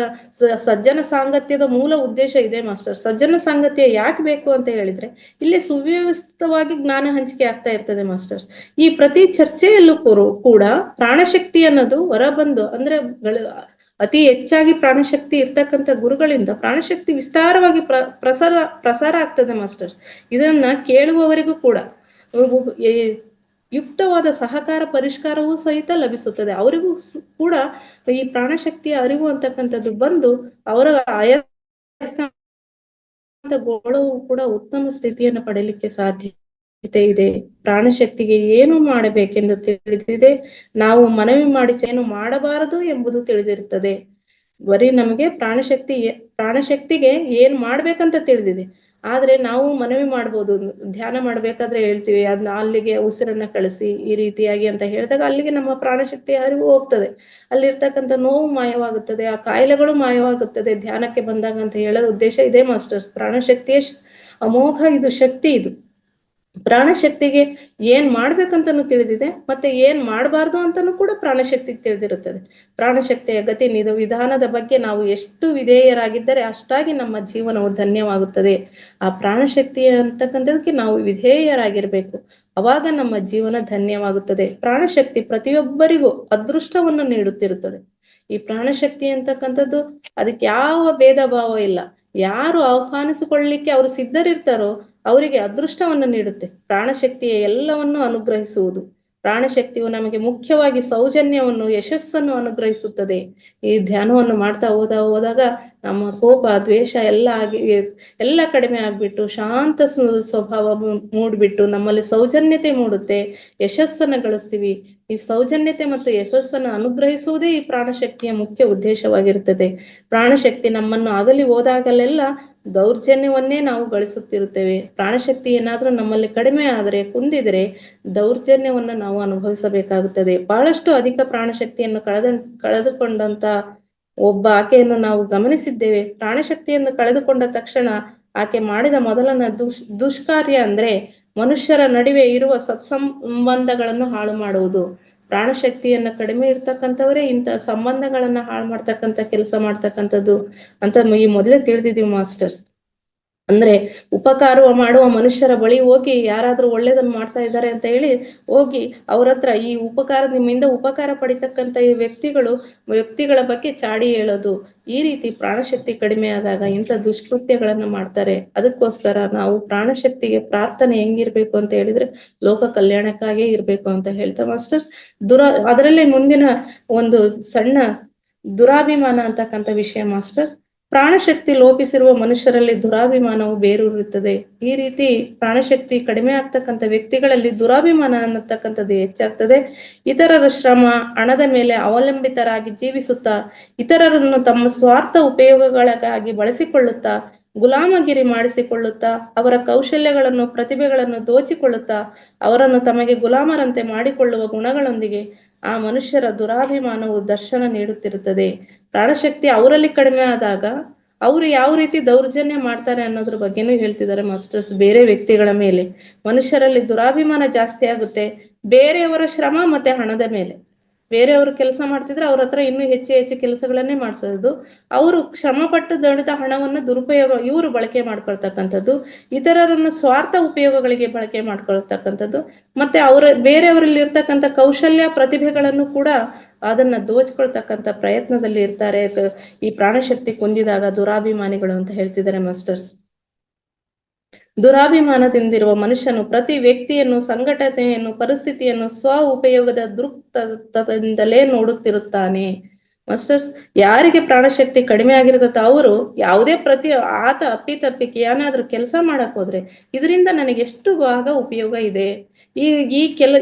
ಸಜ್ಜನ ಸಾಂಗತ್ಯದ ಮೂಲ ಉದ್ದೇಶ ಇದೆ ಮಾಸ್ಟರ್. ಸಜ್ಜನ ಸಾಂಗತ್ಯ ಯಾಕೆ ಬೇಕು ಅಂತ ಹೇಳಿದ್ರೆ ಇಲ್ಲಿ ಸುವ್ಯವಸ್ಥಿತವಾಗಿ ಜ್ಞಾನ ಹಂಚಿಕೆ ಆಗ್ತಾ ಇರ್ತದೆ ಮಾಸ್ಟರ್. ಈ ಪ್ರತಿ ಚರ್ಚೆಯಲ್ಲೂ ಕೂಡ ಪ್ರಾಣಶಕ್ತಿ ಅನ್ನೋದು ಹೊರಬಂದು ಅಂದ್ರೆ ಅತಿ ಹೆಚ್ಚಾಗಿ ಪ್ರಾಣಶಕ್ತಿ ಇರ್ತಕ್ಕಂಥ ಗುರುಗಳಿಂದ ಪ್ರಾಣಶಕ್ತಿ ವಿಸ್ತಾರವಾಗಿ ಪ್ರಸಾರ ಆಗ್ತದೆ ಮಾಸ್ಟರ್. ಇದನ್ನ ಕೇಳುವವರಿಗೂ ಕೂಡ ಯುಕ್ತವಾದ ಸಹಕಾರ ಪರಿಷ್ಕಾರವೂ ಸಹಿತ ಲಭಿಸುತ್ತದೆ. ಅವರಿಗೂ ಕೂಡ ಈ ಪ್ರಾಣಶಕ್ತಿಯ ಅರಿವು ಅಂತಕ್ಕಂಥದ್ದು ಬಂದು ಅವರ ಗೋಳವು ಕೂಡ ಉತ್ತಮ ಸ್ಥಿತಿಯನ್ನು ಪಡೆಯಲಿಕ್ಕೆ ಸಾಧ್ಯತೆ ಇದೆ. ಪ್ರಾಣಶಕ್ತಿಗೆ ಏನು ಮಾಡಬೇಕೆಂದು ತಿಳಿದಿದೆ, ನಾವು ಮನವಿ ಮಾಡಿ ಏನು ಮಾಡಬಾರದು ಎಂಬುದು ತಿಳಿದಿರುತ್ತದೆ. ಬರೀ ನಮಗೆ ಪ್ರಾಣಶಕ್ತಿಗೆ ಏನ್ ಮಾಡ್ಬೇಕಂತ ತಿಳಿದಿದೆ, ಆದ್ರೆ ನಾವು ಮನವಿ ಮಾಡ್ಬೋದು. ಧ್ಯಾನ ಮಾಡ್ಬೇಕಾದ್ರೆ ಹೇಳ್ತೀವಿ ಅದನ್ನ ಅಲ್ಲಿಗೆ ಉಸಿರನ್ನ ಕಳಿಸಿ ಈ ರೀತಿಯಾಗಿ ಅಂತ ಹೇಳಿದಾಗ ಅಲ್ಲಿಗೆ ನಮ್ಮ ಪ್ರಾಣಶಕ್ತಿ ಅರಿವು ಹೋಗ್ತದೆ, ಅಲ್ಲಿರ್ತಕ್ಕಂಥ ನೋವು ಮಾಯವಾಗುತ್ತದೆ, ಆ ಕಾಯಿಲೆಗಳು ಮಾಯವಾಗುತ್ತದೆ ಧ್ಯಾನಕ್ಕೆ ಬಂದಾಗ ಅಂತ ಹೇಳೋದು ಉದ್ದೇಶ ಇದೆ ಮಾಸ್ಟರ್ಸ್. ಪ್ರಾಣಶಕ್ತಿಯೇ ಅಮೋಘ, ಇದು ಶಕ್ತಿ. ಇದು ಪ್ರಾಣಶಕ್ತಿಗೆ ಏನ್ ಮಾಡ್ಬೇಕಂತನೂ ತಿಳಿದಿದೆ, ಮತ್ತೆ ಏನ್ ಮಾಡಬಾರ್ದು ಅಂತಾನೂ ಕೂಡ ಪ್ರಾಣಶಕ್ತಿಗೆ ತಿಳಿದಿರುತ್ತದೆ. ಪ್ರಾಣಶಕ್ತಿಯ ಗತಿ ವಿಧಾನದ ಬಗ್ಗೆ ನಾವು ಎಷ್ಟು ವಿಧೇಯರಾಗಿದ್ದರೆ ಅಷ್ಟಾಗಿ ನಮ್ಮ ಜೀವನವು ಧನ್ಯವಾಗುತ್ತದೆ. ಆ ಪ್ರಾಣಶಕ್ತಿ ಅಂತಕ್ಕಂಥದಕ್ಕೆ ನಾವು ವಿಧೇಯರಾಗಿರ್ಬೇಕು, ಅವಾಗ ನಮ್ಮ ಜೀವನ ಧನ್ಯವಾಗುತ್ತದೆ. ಪ್ರಾಣಶಕ್ತಿ ಪ್ರತಿಯೊಬ್ಬರಿಗೂ ಅದೃಷ್ಟವನ್ನು ನೀಡುತ್ತಿರುತ್ತದೆ. ಈ ಪ್ರಾಣಶಕ್ತಿ ಅಂತಕ್ಕಂಥದ್ದು ಅದಕ್ಕೆ ಯಾವ ಭೇದ ಭಾವ ಇಲ್ಲ. ಯಾರು ಆಹ್ವಾನಿಸಿಕೊಳ್ಳಲಿಕ್ಕೆ ಅವರು ಸಿದ್ಧರಿರ್ತಾರೋ ಅವರಿಗೆ ಅದೃಷ್ಟವನ್ನು ನೀಡುತ್ತೆ. ಪ್ರಾಣಶಕ್ತಿಯ ಎಲ್ಲವನ್ನು ಅನುಗ್ರಹಿಸುವುದು ಪ್ರಾಣಶಕ್ತಿಯು ನಮಗೆ ಮುಖ್ಯವಾಗಿ ಸೌಜನ್ಯವನ್ನು, ಯಶಸ್ಸನ್ನು ಅನುಗ್ರಹಿಸುತ್ತದೆ. ಈ ಧ್ಯಾನವನ್ನು ಮಾಡ್ತಾ ಹೋದಾಗ ನಮ್ಮ ಕೋಪ, ದ್ವೇಷ ಎಲ್ಲ ಕಡಿಮೆ ಆಗ್ಬಿಟ್ಟು ಶಾಂತ ಸ್ವಭಾವ ಮೂಡ್ಬಿಟ್ಟು ನಮ್ಮಲ್ಲಿ ಸೌಜನ್ಯತೆ ಮೂಡುತ್ತೆ, ಯಶಸ್ಸನ್ನು ಗಳಿಸ್ತೀವಿ. ಈ ಸೌಜನ್ಯತೆ ಮತ್ತು ಯಶಸ್ಸನ್ನು ಅನುಗ್ರಹಿಸುವುದೇ ಈ ಪ್ರಾಣಶಕ್ತಿಯ ಮುಖ್ಯ ಉದ್ದೇಶವಾಗಿರುತ್ತದೆ. ಪ್ರಾಣಶಕ್ತಿ ನಮ್ಮನ್ನು ಅಗಲಿ ಹೋದಾಗಲೆಲ್ಲ ದೌರ್ಜನ್ಯವನ್ನೇ ನಾವು ಗಳಿಸುತ್ತಿರುತ್ತೇವೆ. ಪ್ರಾಣಶಕ್ತಿ ಏನಾದ್ರೂ ನಮ್ಮಲ್ಲಿ ಕಡಿಮೆ ಆದರೆ, ಕುಂದಿದ್ರೆ ದೌರ್ಜನ್ಯವನ್ನು ನಾವು ಅನುಭವಿಸಬೇಕಾಗುತ್ತದೆ. ಬಹಳಷ್ಟು ಅಧಿಕ ಪ್ರಾಣಶಕ್ತಿಯನ್ನು ಕಳೆದುಕೊಂಡಂತ ಒಬ್ಬ ಆಕೆಯನ್ನು ನಾವು ಗಮನಿಸಿದ್ದೇವೆ. ಪ್ರಾಣಶಕ್ತಿಯನ್ನು ಕಳೆದುಕೊಂಡ ತಕ್ಷಣ ಆಕೆ ಮಾಡಿದ ಮೊದಲನ ದುಷ್ಕಾರ್ಯ ಅಂದ್ರೆ ಮನುಷ್ಯರ ನಡುವೆ ಇರುವ ಸತ್ಸಂಬಂಧಗಳನ್ನು ಹಾಳು ಮಾಡುವುದು. ಪ್ರಾಣಶಕ್ತಿಯನ್ನ ಕಡಿಮೆ ಇರ್ತಕ್ಕಂಥವರೇ ಇಂಥ ಸಂಬಂಧಗಳನ್ನ ಹಾಳು ಮಾಡ್ತಕ್ಕಂಥ ಕೆಲಸ ಮಾಡ್ತಕ್ಕಂಥದ್ದು ಅಂತ ಈ ಮೊದಲೇ ತಿಳಿದಿದ್ದೀವಿ ಮಾಸ್ಟರ್ಸ್. ಅಂದ್ರೆ ಉಪಕಾರ ಮಾಡುವ ಮನುಷ್ಯರ ಬಳಿ ಹೋಗಿ ಯಾರಾದ್ರೂ ಒಳ್ಳೇದನ್ನ ಮಾಡ್ತಾ ಇದ್ದಾರೆ ಅಂತ ಹೇಳಿ ಹೋಗಿ ಅವ್ರ ಹತ್ರ ಈ ನಿಮ್ಮಿಂದ ಉಪಕಾರ ಪಡಿತಕ್ಕಂಥ ಈ ವ್ಯಕ್ತಿಗಳ ಬಗ್ಗೆ ಚಾಡಿ ಹೇಳೋದು, ಈ ರೀತಿ ಪ್ರಾಣಶಕ್ತಿ ಕಡಿಮೆ ಆದಾಗ ಇಂಥ ದುಷ್ಕೃತ್ಯಗಳನ್ನ ಮಾಡ್ತಾರೆ. ಅದಕ್ಕೋಸ್ಕರ ನಾವು ಪ್ರಾಣಶಕ್ತಿಗೆ ಪ್ರಾರ್ಥನೆ ಹೆಂಗಿರ್ಬೇಕು ಅಂತ ಹೇಳಿದ್ರೆ ಲೋಕ ಕಲ್ಯಾಣಕ್ಕಾಗೇ ಇರ್ಬೇಕು ಅಂತ ಹೇಳ್ತಾ ಮಾಸ್ಟರ್ಸ್. ಅದರಲ್ಲೇ ಮುಂದಿನ ಒಂದು ಸಣ್ಣ ದುರಾಭಿಮಾನ ಅಂತಕ್ಕಂಥ ವಿಷಯ ಮಾಸ್ಟರ್. ಪ್ರಾಣಶಕ್ತಿ ಲೋಪಿಸಿರುವ ಮನುಷ್ಯರಲ್ಲಿ ದುರಾಭಿಮಾನವು ಬೇರೂರುತ್ತದೆ. ಈ ರೀತಿ ಪ್ರಾಣಶಕ್ತಿ ಕಡಿಮೆ ಆಗ್ತಕ್ಕಂಥ ವ್ಯಕ್ತಿಗಳಲ್ಲಿ ದುರಾಭಿಮಾನ ಅನ್ನತಕ್ಕಂಥದ್ದು ಹೆಚ್ಚಾಗ್ತದೆ. ಇತರರ ಶ್ರಮ, ಹಣದ ಮೇಲೆ ಅವಲಂಬಿತರಾಗಿ ಜೀವಿಸುತ್ತಾ, ಇತರರನ್ನು ತಮ್ಮ ಸ್ವಾರ್ಥ ಉಪಯೋಗಗಳಿಗಾಗಿ ಬಳಸಿಕೊಳ್ಳುತ್ತಾ, ಗುಲಾಮಗಿರಿ ಮಾಡಿಸಿಕೊಳ್ಳುತ್ತಾ, ಅವರ ಕೌಶಲ್ಯಗಳನ್ನು, ಪ್ರತಿಭೆಗಳನ್ನು ದೋಚಿಕೊಳ್ಳುತ್ತಾ, ಅವರನ್ನು ತಮಗೆ ಗುಲಾಮರಂತೆ ಮಾಡಿಕೊಳ್ಳುವ ಗುಣಗಳೊಂದಿಗೆ ಆ ಮನುಷ್ಯರ ದುರಾಭಿಮಾನವು ದರ್ಶನ ನೀಡುತ್ತಿರುತ್ತದೆ. ಪ್ರಾಣಶಕ್ತಿ ಅವರಲ್ಲಿ ಕಡಿಮೆ ಆದಾಗ ಅವರು ಯಾವ ರೀತಿ ದೌರ್ಜನ್ಯ ಮಾಡ್ತಾರೆ ಅನ್ನೋದ್ರ ಬಗ್ಗೆನೂ ಹೇಳ್ತಿದ್ದಾರೆ ಮಾಸ್ಟರ್ಸ್. ಬೇರೆ ವ್ಯಕ್ತಿಗಳ ಮೇಲೆ ಮನುಷ್ಯರಲ್ಲಿ ದುರಾಭಿಮಾನ ಜಾಸ್ತಿ ಆಗುತ್ತೆ. ಬೇರೆಯವರ ಶ್ರಮ ಮತ್ತೆ ಹಣದ ಮೇಲೆ, ಬೇರೆಯವರು ಕೆಲಸ ಮಾಡ್ತಿದ್ರೆ ಅವ್ರ ಹತ್ರ ಇನ್ನೂ ಹೆಚ್ಚು ಕೆಲಸಗಳನ್ನೇ ಮಾಡ್ಸೋದು, ಅವರು ಶ್ರಮ ಪಟ್ಟು ದುಡಿದ ಹಣವನ್ನು ದುರುಪಯೋಗ ಇವರು ಬಳಕೆ ಮಾಡ್ಕೊಳ್ತಕ್ಕಂಥದ್ದು, ಇತರರನ್ನು ಸ್ವಾರ್ಥ ಉಪಯೋಗಗಳಿಗೆ ಬಳಕೆ ಮಾಡ್ಕೊಳ್ತಕ್ಕಂಥದ್ದು, ಮತ್ತೆ ಬೇರೆಯವರಲ್ಲಿ ಇರ್ತಕ್ಕಂಥ ಕೌಶಲ್ಯ, ಪ್ರತಿಭೆಗಳನ್ನು ಕೂಡ ಅದನ್ನ ದೋಚ್ಕೊಳ್ತಕ್ಕಂಥ ಪ್ರಯತ್ನದಲ್ಲಿ ಇರ್ತಾರೆ ಈ ಪ್ರಾಣಶಕ್ತಿ ಕುಂದಿದಾಗ ದುರಾಭಿಮಾನಿಗಳು ಅಂತ ಹೇಳ್ತಿದ್ದಾರೆ ಮಾಸ್ಟರ್ಸ್. ದುರಾಭಿಮಾನದಿಂದಿರುವ ಮನುಷ್ಯನು ಪ್ರತಿ ವ್ಯಕ್ತಿಯನ್ನು, ಸಂಘಟನೆಯನ್ನು, ಪರಿಸ್ಥಿತಿಯನ್ನು ಸ್ವ ಉಪಯೋಗದ ದೃಕ್ಪಥದಿಂದಲೇ ನೋಡುತ್ತಿರುತ್ತಾನೆ. ಮಾಸ್ಟರ್ಸ್, ಯಾರಿಗೆ ಪ್ರಾಣಶಕ್ತಿ ಕಡಿಮೆ ಆಗಿರ್ತದ ಅವರು ಯಾವುದೇ ಅಪ್ಪಿತಪ್ಪಿಕೆ ಏನಾದ್ರೂ ಕೆಲಸ ಮಾಡಕ್ ಹೋದ್ರೆ ಇದರಿಂದ ನನಗೆ ಎಷ್ಟು ಭಾಗ ಉಪಯೋಗ ಇದೆ,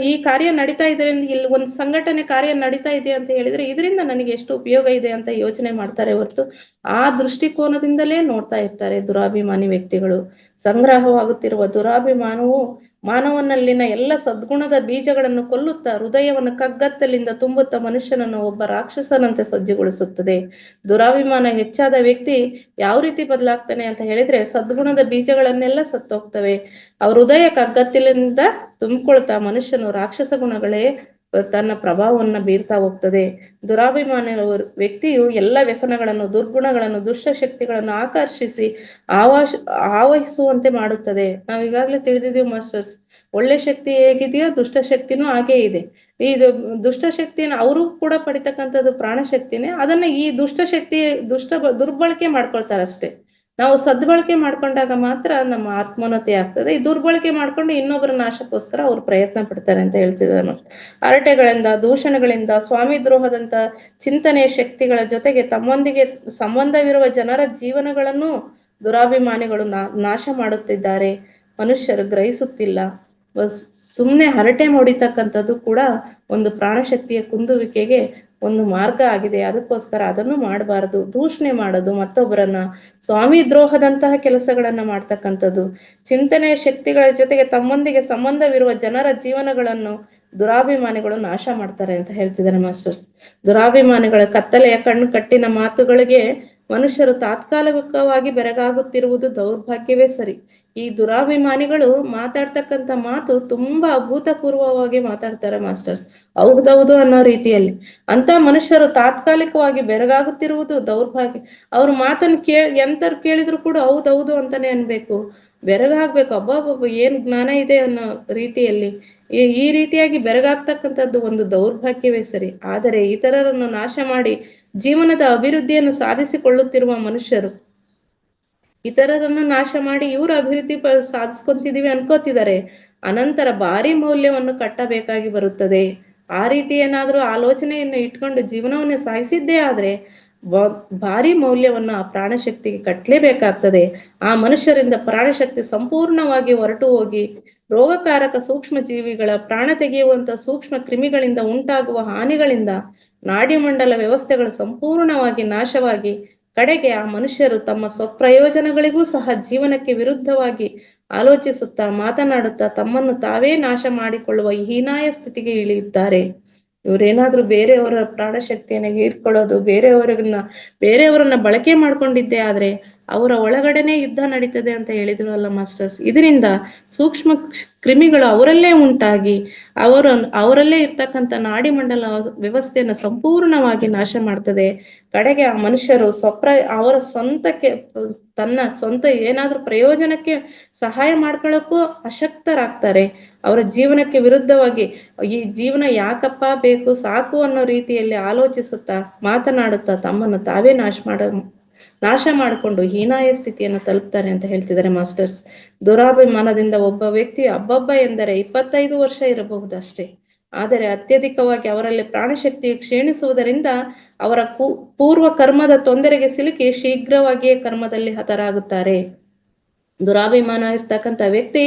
ಈ ಕಾರ್ಯ ನಡೀತಾ ಇದೆ, ಇಲ್ಲಿ ಒಂದು ಸಂಘಟನೆ ಕಾರ್ಯ ನಡೀತಾ ಇದೆ ಅಂತ ಹೇಳಿದ್ರೆ ಇದರಿಂದ ನನಗೆ ಎಷ್ಟು ಉಪಯೋಗ ಇದೆ ಅಂತ ಯೋಚನೆ ಮಾಡ್ತಾರೆ ಹೊರತು ಆ ದೃಷ್ಟಿಕೋನದಿಂದಲೇ ನೋಡ್ತಾ ಇರ್ತಾರೆ ದುರಾಭಿಮಾನಿ ವ್ಯಕ್ತಿಗಳು. ಸಂಗ್ರಹವಾಗುತ್ತಿರುವ ದುರಾಭಿಮಾನವು ಮಾನವನಲ್ಲಿನ ಎಲ್ಲ ಸದ್ಗುಣದ ಬೀಜಗಳನ್ನು ಕೊಲ್ಲುತ್ತಾ, ಹೃದಯವನ್ನು ಕಗ್ಗತ್ತಲಿಂದ ತುಂಬುತ್ತಾ ಮನುಷ್ಯನನ್ನು ಒಬ್ಬ ರಾಕ್ಷಸನಂತೆ ಸಜ್ಜುಗೊಳಿಸುತ್ತದೆ. ದುರಾಭಿಮಾನ ಹೆಚ್ಚಾದ ವ್ಯಕ್ತಿ ಯಾವ ರೀತಿ ಬದಲಾಗ್ತಾನೆ ಅಂತ ಹೇಳಿದ್ರೆ ಸದ್ಗುಣದ ಬೀಜಗಳನ್ನೆಲ್ಲ ಸತ್ತೋಗ್ತವೆ. ಅವ್ರ ಹೃದಯ ಕಗ್ಗತ್ತಲಿಂದ ತುಂಬಿಕೊಳ್ತಾ ಮನುಷ್ಯನು ರಾಕ್ಷಸ ಗುಣಗಳೇ ತನ್ನ ಪ್ರಭಾವವನ್ನ ಬೀರ್ತಾ ಹೋಗ್ತದೆ. ದುರಾಭಿಮಾನ ವ್ಯಕ್ತಿಯು ಎಲ್ಲ ವ್ಯಸನಗಳನ್ನು, ದುರ್ಗುಣಗಳನ್ನು, ದುಷ್ಟಶಕ್ತಿಗಳನ್ನು ಆಕರ್ಷಿಸಿ ಆವಹಿಸುವಂತೆ ಮಾಡುತ್ತದೆ. ನಾವ್ ಈಗಾಗ್ಲೇ ತಿಳಿದಿದ್ದೀವಿ ಮಾಸ್ಟರ್ಸ್, ಒಳ್ಳೆ ಶಕ್ತಿ ಹೇಗಿದೆಯೋ ದುಷ್ಟಶಕ್ತಿನೂ ಹಾಗೇ ಇದೆ. ಇದು ದುಷ್ಟಶಕ್ತಿಯನ್ನು ಅವರು ಕೂಡ ಪಡಿತಕ್ಕಂಥದ್ದು ಪ್ರಾಣಶಕ್ತಿನೇ. ಅದನ್ನ ಈ ದುರ್ಬಳಕೆ ಮಾಡ್ಕೊಳ್ತಾರಷ್ಟೇ. ನಾವು ಸದ್ಬಳಕೆ ಮಾಡ್ಕೊಂಡಾಗ ಮಾತ್ರ ನಮ್ಮ ಆತ್ಮೋನ್ನತಿ ಆಗ್ತದೆ. ಈ ದುರ್ಬಳಕೆ ಮಾಡ್ಕೊಂಡು ಇನ್ನೊಬ್ಬರ ನಾಶಕ್ಕೋಸ್ಕರ ಅವ್ರು ಪ್ರಯತ್ನ ಪಡ್ತಾರೆ ಅಂತ ಹೇಳ್ತಿದ್ದಾರೆ. ಹರಟೆಗಳಿಂದ, ದೂಷಣೆಗಳಿಂದ, ಸ್ವಾಮಿ ದ್ರೋಹದಂತ ಚಿಂತನೆಯ ಶಕ್ತಿಗಳ ಜೊತೆಗೆ ತಮ್ಮೊಂದಿಗೆ ಸಂಬಂಧವಿರುವ ಜನರ ಜೀವನಗಳನ್ನು ದುರಾಭಿಮಾನಿಗಳು ನಾಶ ಮಾಡುತ್ತಿದ್ದಾರೆ. ಮನುಷ್ಯರು ಗ್ರಹಿಸುತ್ತಿಲ್ಲ. ಸುಮ್ಮನೆ ಹರಟೆ ಹೊಡಿತಕ್ಕಂಥದ್ದು ಕೂಡ ಒಂದು ಪ್ರಾಣಶಕ್ತಿಯ ಕುಂದುವಿಕೆಗೆ ಒಂದು ಮಾರ್ಗ ಆಗಿದೆ. ಅದಕ್ಕೋಸ್ಕರ ಅದನ್ನು ಮಾಡಬಾರದು. ದೂಷಣೆ ಮಾಡೋದು, ಮತ್ತೊಬ್ಬರನ್ನ ಸ್ವಾಮಿ ದ್ರೋಹದಂತಹ ಕೆಲಸಗಳನ್ನ ಮಾಡ್ತಕ್ಕಂಥದ್ದು, ಚಿಂತನೆಯ ಶಕ್ತಿಗಳ ಜೊತೆಗೆ ತಮ್ಮೊಂದಿಗೆ ಸಂಬಂಧವಿರುವ ಜನರ ಜೀವನಗಳನ್ನು ದುರಾಭಿಮಾನಿಗಳು ನಾಶ ಮಾಡ್ತಾರೆ ಅಂತ ಹೇಳ್ತಿದ್ದಾರೆ ಮಾಸ್ಟರ್ಸ್. ದುರಾಭಿಮಾನಿಗಳ ಕತ್ತಲೆಯ ಕಣ್ಣು ಕಟ್ಟಿನ ಮಾತುಗಳಿಗೆ ಮನುಷ್ಯರು ತಾತ್ಕಾಲಿಕವಾಗಿ ಬೆರಗಾಗುತ್ತಿರುವುದು ದೌರ್ಭಾಗ್ಯವೇ ಸರಿ. ಈ ದುರಾಭಿಮಾನಿಗಳು ಮಾತಾಡ್ತಕ್ಕಂಥ ಮಾತು ತುಂಬಾ ಅಭೂತಪೂರ್ವವಾಗಿ ಮಾತಾಡ್ತಾರೆ ಮಾಸ್ಟರ್ಸ್, ಹೌದೌದು ಅನ್ನೋ ರೀತಿಯಲ್ಲಿ. ಅಂತ ಮನುಷ್ಯರು ತಾತ್ಕಾಲಿಕವಾಗಿ ಬೆರಗಾಗುತ್ತಿರುವುದು ದೌರ್ಭಾಗ್ಯ. ಅವ್ರ ಮಾತನ್ನು ಎಂತರು ಕೇಳಿದ್ರು ಕೂಡ ಹೌದೌದು ಅಂತಾನೆ ಅನ್ಬೇಕು, ಬೆರಗಾಗ್ಬೇಕು. ಅಬ್ಬಬ್ಬ ಏನ್ ಜ್ಞಾನ ಇದೆ ಅನ್ನೋ ರೀತಿಯಲ್ಲಿ ಈ ರೀತಿಯಾಗಿ ಬೆರಗಾಗ್ತಕ್ಕಂಥದ್ದು ಒಂದು ದೌರ್ಭಾಗ್ಯವೇ ಸರಿ. ಆದರೆ ಇತರರನ್ನು ನಾಶ ಮಾಡಿ ಜೀವನದ ಅಭಿವೃದ್ಧಿಯನ್ನು ಸಾಧಿಸಿಕೊಳ್ಳುತ್ತಿರುವ ಮನುಷ್ಯರು ಇತರರನ್ನು ನಾಶ ಮಾಡಿ ಇವರು ಅಭಿವೃದ್ಧಿ ಸಾಧಿಸ್ಕೊಂತಿದೀವಿ ಅನ್ಕೋತಿದ್ದಾರೆ. ಅನಂತರ ಭಾರಿ ಮೌಲ್ಯವನ್ನು ಕಟ್ಟಬೇಕಾಗಿ ಬರುತ್ತದೆ. ಆ ರೀತಿ ಏನಾದರೂ ಆಲೋಚನೆಯನ್ನು ಇಟ್ಕೊಂಡು ಜೀವನವನ್ನು ಸಾಗಿಸಿದ್ದೇ ಆದ್ರೆ ಭಾರಿ ಮೌಲ್ಯವನ್ನು ಆ ಪ್ರಾಣಶಕ್ತಿಗೆ ಕಟ್ಟಲೇಬೇಕಾಗ್ತದೆ. ಆ ಮನುಷ್ಯರಿಂದ ಪ್ರಾಣಶಕ್ತಿ ಸಂಪೂರ್ಣವಾಗಿ ಹೊರಟು ಹೋಗಿ ರೋಗಕಾರಕ ಸೂಕ್ಷ್ಮ ಜೀವಿಗಳ ಪ್ರಾಣ ತೆಗೆಯುವಂತ ಸೂಕ್ಷ್ಮ ಕ್ರಿಮಿಗಳಿಂದ ಉಂಟಾಗುವ ಹಾನಿಗಳಿಂದ ನಾಡಿಮಂಡಲ ವ್ಯವಸ್ಥೆಗಳು ಸಂಪೂರ್ಣವಾಗಿ ನಾಶವಾಗಿ ಕಡೆಗೆ ಆ ಮನುಷ್ಯರು ತಮ್ಮ ಸ್ವಪ್ರಯೋಜನಗಳಿಗೂ ಸಹ ಜೀವನಕ್ಕೆ ವಿರುದ್ಧವಾಗಿ ಆಲೋಚಿಸುತ್ತಾ ಮಾತನಾಡುತ್ತಾ ತಮ್ಮನ್ನು ತಾವೇ ನಾಶ ಮಾಡಿಕೊಳ್ಳುವ ಹೀನಾಯ ಸ್ಥಿತಿಗೆ ಇಳಿಯುತ್ತಾರೆ. ಇವರೇನಾದ್ರೂ ಬೇರೆಯವರ ಪ್ರಾಣಶಕ್ತಿಯನ್ನು ಹೀರ್ಕೊಳ್ಳೋದು, ಬೇರೆಯವರನ್ನ ಬಳಕೆ ಮಾಡ್ಕೊಂಡಿದ್ದೇ ಆದ್ರೆ ಅವರ ಒಳಗಡೆನೆ ಯುದ್ಧ ನಡೀತದೆ ಅಂತ ಹೇಳಿದ್ರು ಅಲ್ಲ ಮಾಸ್ಟರ್ಸ್. ಇದರಿಂದ ಸೂಕ್ಷ್ಮ ಕ್ರಿಮಿಗಳು ಅವರಲ್ಲೇ ಉಂಟಾಗಿ ಅವರಲ್ಲೇ ಇರ್ತಕ್ಕಂಥ ನಾಡಿಮಂಡಲ ವ್ಯವಸ್ಥೆಯನ್ನು ಸಂಪೂರ್ಣವಾಗಿ ನಾಶ ಮಾಡ್ತದೆ. ಕಡೆಗೆ ಆ ಮನುಷ್ಯರು ಅವರ ಸ್ವಂತಕ್ಕೆ ತನ್ನ ಸ್ವಂತ ಏನಾದ್ರೂ ಪ್ರಯೋಜನಕ್ಕೆ ಸಹಾಯ ಮಾಡ್ಕೊಳ್ಳೋಕ್ಕೂ ಅಶಕ್ತರಾಗ್ತಾರೆ. ಅವರ ಜೀವನಕ್ಕೆ ವಿರುದ್ಧವಾಗಿ ಈ ಜೀವನ ಯಾಕಪ್ಪ ಬೇಕು ಸಾಕು ಅನ್ನೋ ರೀತಿಯಲ್ಲಿ ಆಲೋಚಿಸುತ್ತಾ ಮಾತನಾಡುತ್ತಾ ತಮ್ಮನ್ನು ತಾವೇ ನಾಶ ಮಾಡಿಕೊಂಡು ಹೀನಾಯ ಸ್ಥಿತಿಯನ್ನು ತಲುಪ್ತಾರೆ ಅಂತ ಹೇಳ್ತಿದ್ದಾರೆ ಮಾಸ್ಟರ್ಸ್. ದುರಾಭಿಮಾನದಿಂದ ಒಬ್ಬ ವ್ಯಕ್ತಿ ಅಬ್ಬಬ್ಬ ಎಂದರೆ 25 ವರ್ಷ ಇರಬಹುದು ಅಷ್ಟೇ. ಆದರೆ ಅತ್ಯಧಿಕವಾಗಿ ಅವರಲ್ಲಿ ಪ್ರಾಣಶಕ್ತಿ ಕ್ಷೀಣಿಸುವುದರಿಂದ ಅವರ ಪೂರ್ವ ಕರ್ಮದ ತೊಂದರೆಗೆ ಸಿಲುಕಿ ಶೀಘ್ರವಾಗಿಯೇ ಕರ್ಮದಲ್ಲಿ ಹತರಾಗುತ್ತಾರೆ. ದುರಾಭಿಮಾನ ಇರ್ತಕ್ಕಂಥ ವ್ಯಕ್ತಿ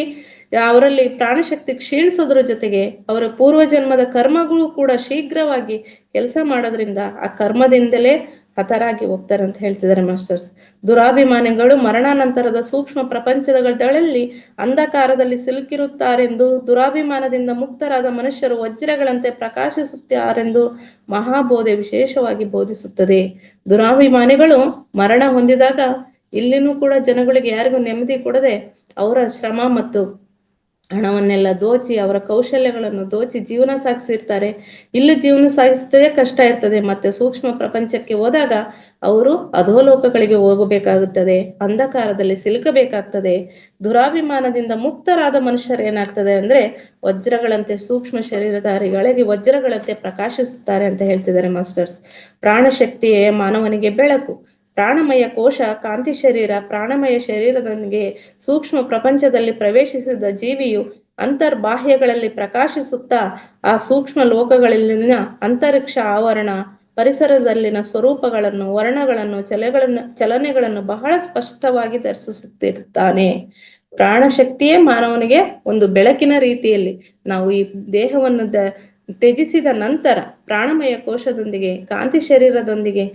ಅವರಲ್ಲಿ ಪ್ರಾಣಶಕ್ತಿ ಕ್ಷೀಣಿಸೋದ್ರ ಜೊತೆಗೆ ಅವರ ಪೂರ್ವಜನ್ಮದ ಕರ್ಮಗಳು ಕೂಡ ಶೀಘ್ರವಾಗಿ ಕೆಲಸ ಮಾಡೋದ್ರಿಂದ ಆ ಕರ್ಮದಿಂದಲೇ ಹತರಾಗಿ ಹೋಗ್ತಾರೆ ಅಂತ ಹೇಳ್ತಿದ್ದಾರೆ ಮಾಸ್ಟರ್ಸ್. ದುರಾಭಿಮಾನಿಗಳು ಮರಣಾನಂತರದ ಸೂಕ್ಷ್ಮ ಪ್ರಪಂಚಗಳಲ್ಲಿ ಅಂಧಕಾರದಲ್ಲಿ ಸಿಲುಕಿರುತ್ತಾರೆಂದು, ದುರಾಭಿಮಾನದಿಂದ ಮುಕ್ತರಾದ ಮನುಷ್ಯರು ವಜ್ರಗಳಂತೆ ಪ್ರಕಾಶಿಸುತ್ತಾರೆಂದು ಮಹಾಬೋಧೆ ವಿಶೇಷವಾಗಿ ಬೋಧಿಸುತ್ತದೆ. ದುರಾಭಿಮಾನಿಗಳು ಮರಣ ಹೊಂದಿದಾಗ ಇಲ್ಲಿನೂ ಕೂಡ ಜನಗಳಿಗೆ ಯಾರಿಗೂ ನೆಮ್ಮದಿ ಕೊಡದೆ ಅವರ ಶ್ರಮ ಮತ್ತು ಹಣವನ್ನೆಲ್ಲ ದೋಚಿ ಅವರ ಕೌಶಲ್ಯಗಳನ್ನು ದೋಚಿ ಜೀವನ ಸಾಗಿಸಿರ್ತಾರೆ. ಇಲ್ಲಿ ಜೀವನ ಸಾಗಿಸ್ತದೆ ಕಷ್ಟ ಇರ್ತದೆ. ಮತ್ತೆ ಸೂಕ್ಷ್ಮ ಪ್ರಪಂಚಕ್ಕೆ ಹೋದಾಗ ಅವರು ಅಧೋಲೋಕಗಳಿಗೆ ಹೋಗಬೇಕಾಗುತ್ತದೆ, ಅಂಧಕಾರದಲ್ಲಿ ಸಿಲುಕಬೇಕಾಗ್ತದೆ. ದುರಾಭಿಮಾನದಿಂದ ಮುಕ್ತರಾದ ಮನುಷ್ಯರು ಏನಾಗ್ತದೆ ಅಂದ್ರೆ ವಜ್ರಗಳಂತೆ ಸೂಕ್ಷ್ಮ ಶರೀರಧಾರಿಗಳಿಗೆ ವಜ್ರಗಳಂತೆ ಪ್ರಕಾಶಿಸುತ್ತಾರೆ ಅಂತ ಹೇಳ್ತಿದ್ದಾರೆ ಮಾಸ್ಟರ್ಸ್. ಪ್ರಾಣಶಕ್ತಿಯೇ ಮಾನವನಿಗೆ ಬೆಳಕು. ಪ್ರಾಣಮಯ ಕೋಶ ಕಾಂತಿ ಶರೀರ ಪ್ರಾಣಮಯ ಶರೀರದೊಂದಿಗೆ ಸೂಕ್ಷ್ಮ ಪ್ರಪಂಚದಲ್ಲಿ ಪ್ರವೇಶಿಸಿದ ಜೀವಿಯು ಅಂತರ್ಬಾಹ್ಯಗಳಲ್ಲಿ ಪ್ರಕಾಶಿಸುತ್ತಾ ಆ ಸೂಕ್ಷ್ಮ ಲೋಕಗಳಲ್ಲಿನ ಅಂತರಿಕ್ಷ ಆವರಣ ಪರಿಸರದಲ್ಲಿನ ಸ್ವರೂಪಗಳನ್ನು, ವರ್ಣಗಳನ್ನು, ಚಲನೆಗಳನ್ನು ಬಹಳ ಸ್ಪಷ್ಟವಾಗಿ ದರ್ಶಿಸುತ್ತಿರುತ್ತಾನೆ. ಪ್ರಾಣಶಕ್ತಿಯೇ ಮಾನವನಿಗೆ ಒಂದು ಬೆಳಕಿನ ರೀತಿಯಲ್ಲಿ ನಾವು ಈ ದೇಹವನ್ನು ತ್ಯಜಿಸಿದ ನಂತರ ಪ್ರಾಣಮಯ ಕೋಶದೊಂದಿಗೆ ಕಾಂತಿ ಶರೀರದೊಂದಿಗೆ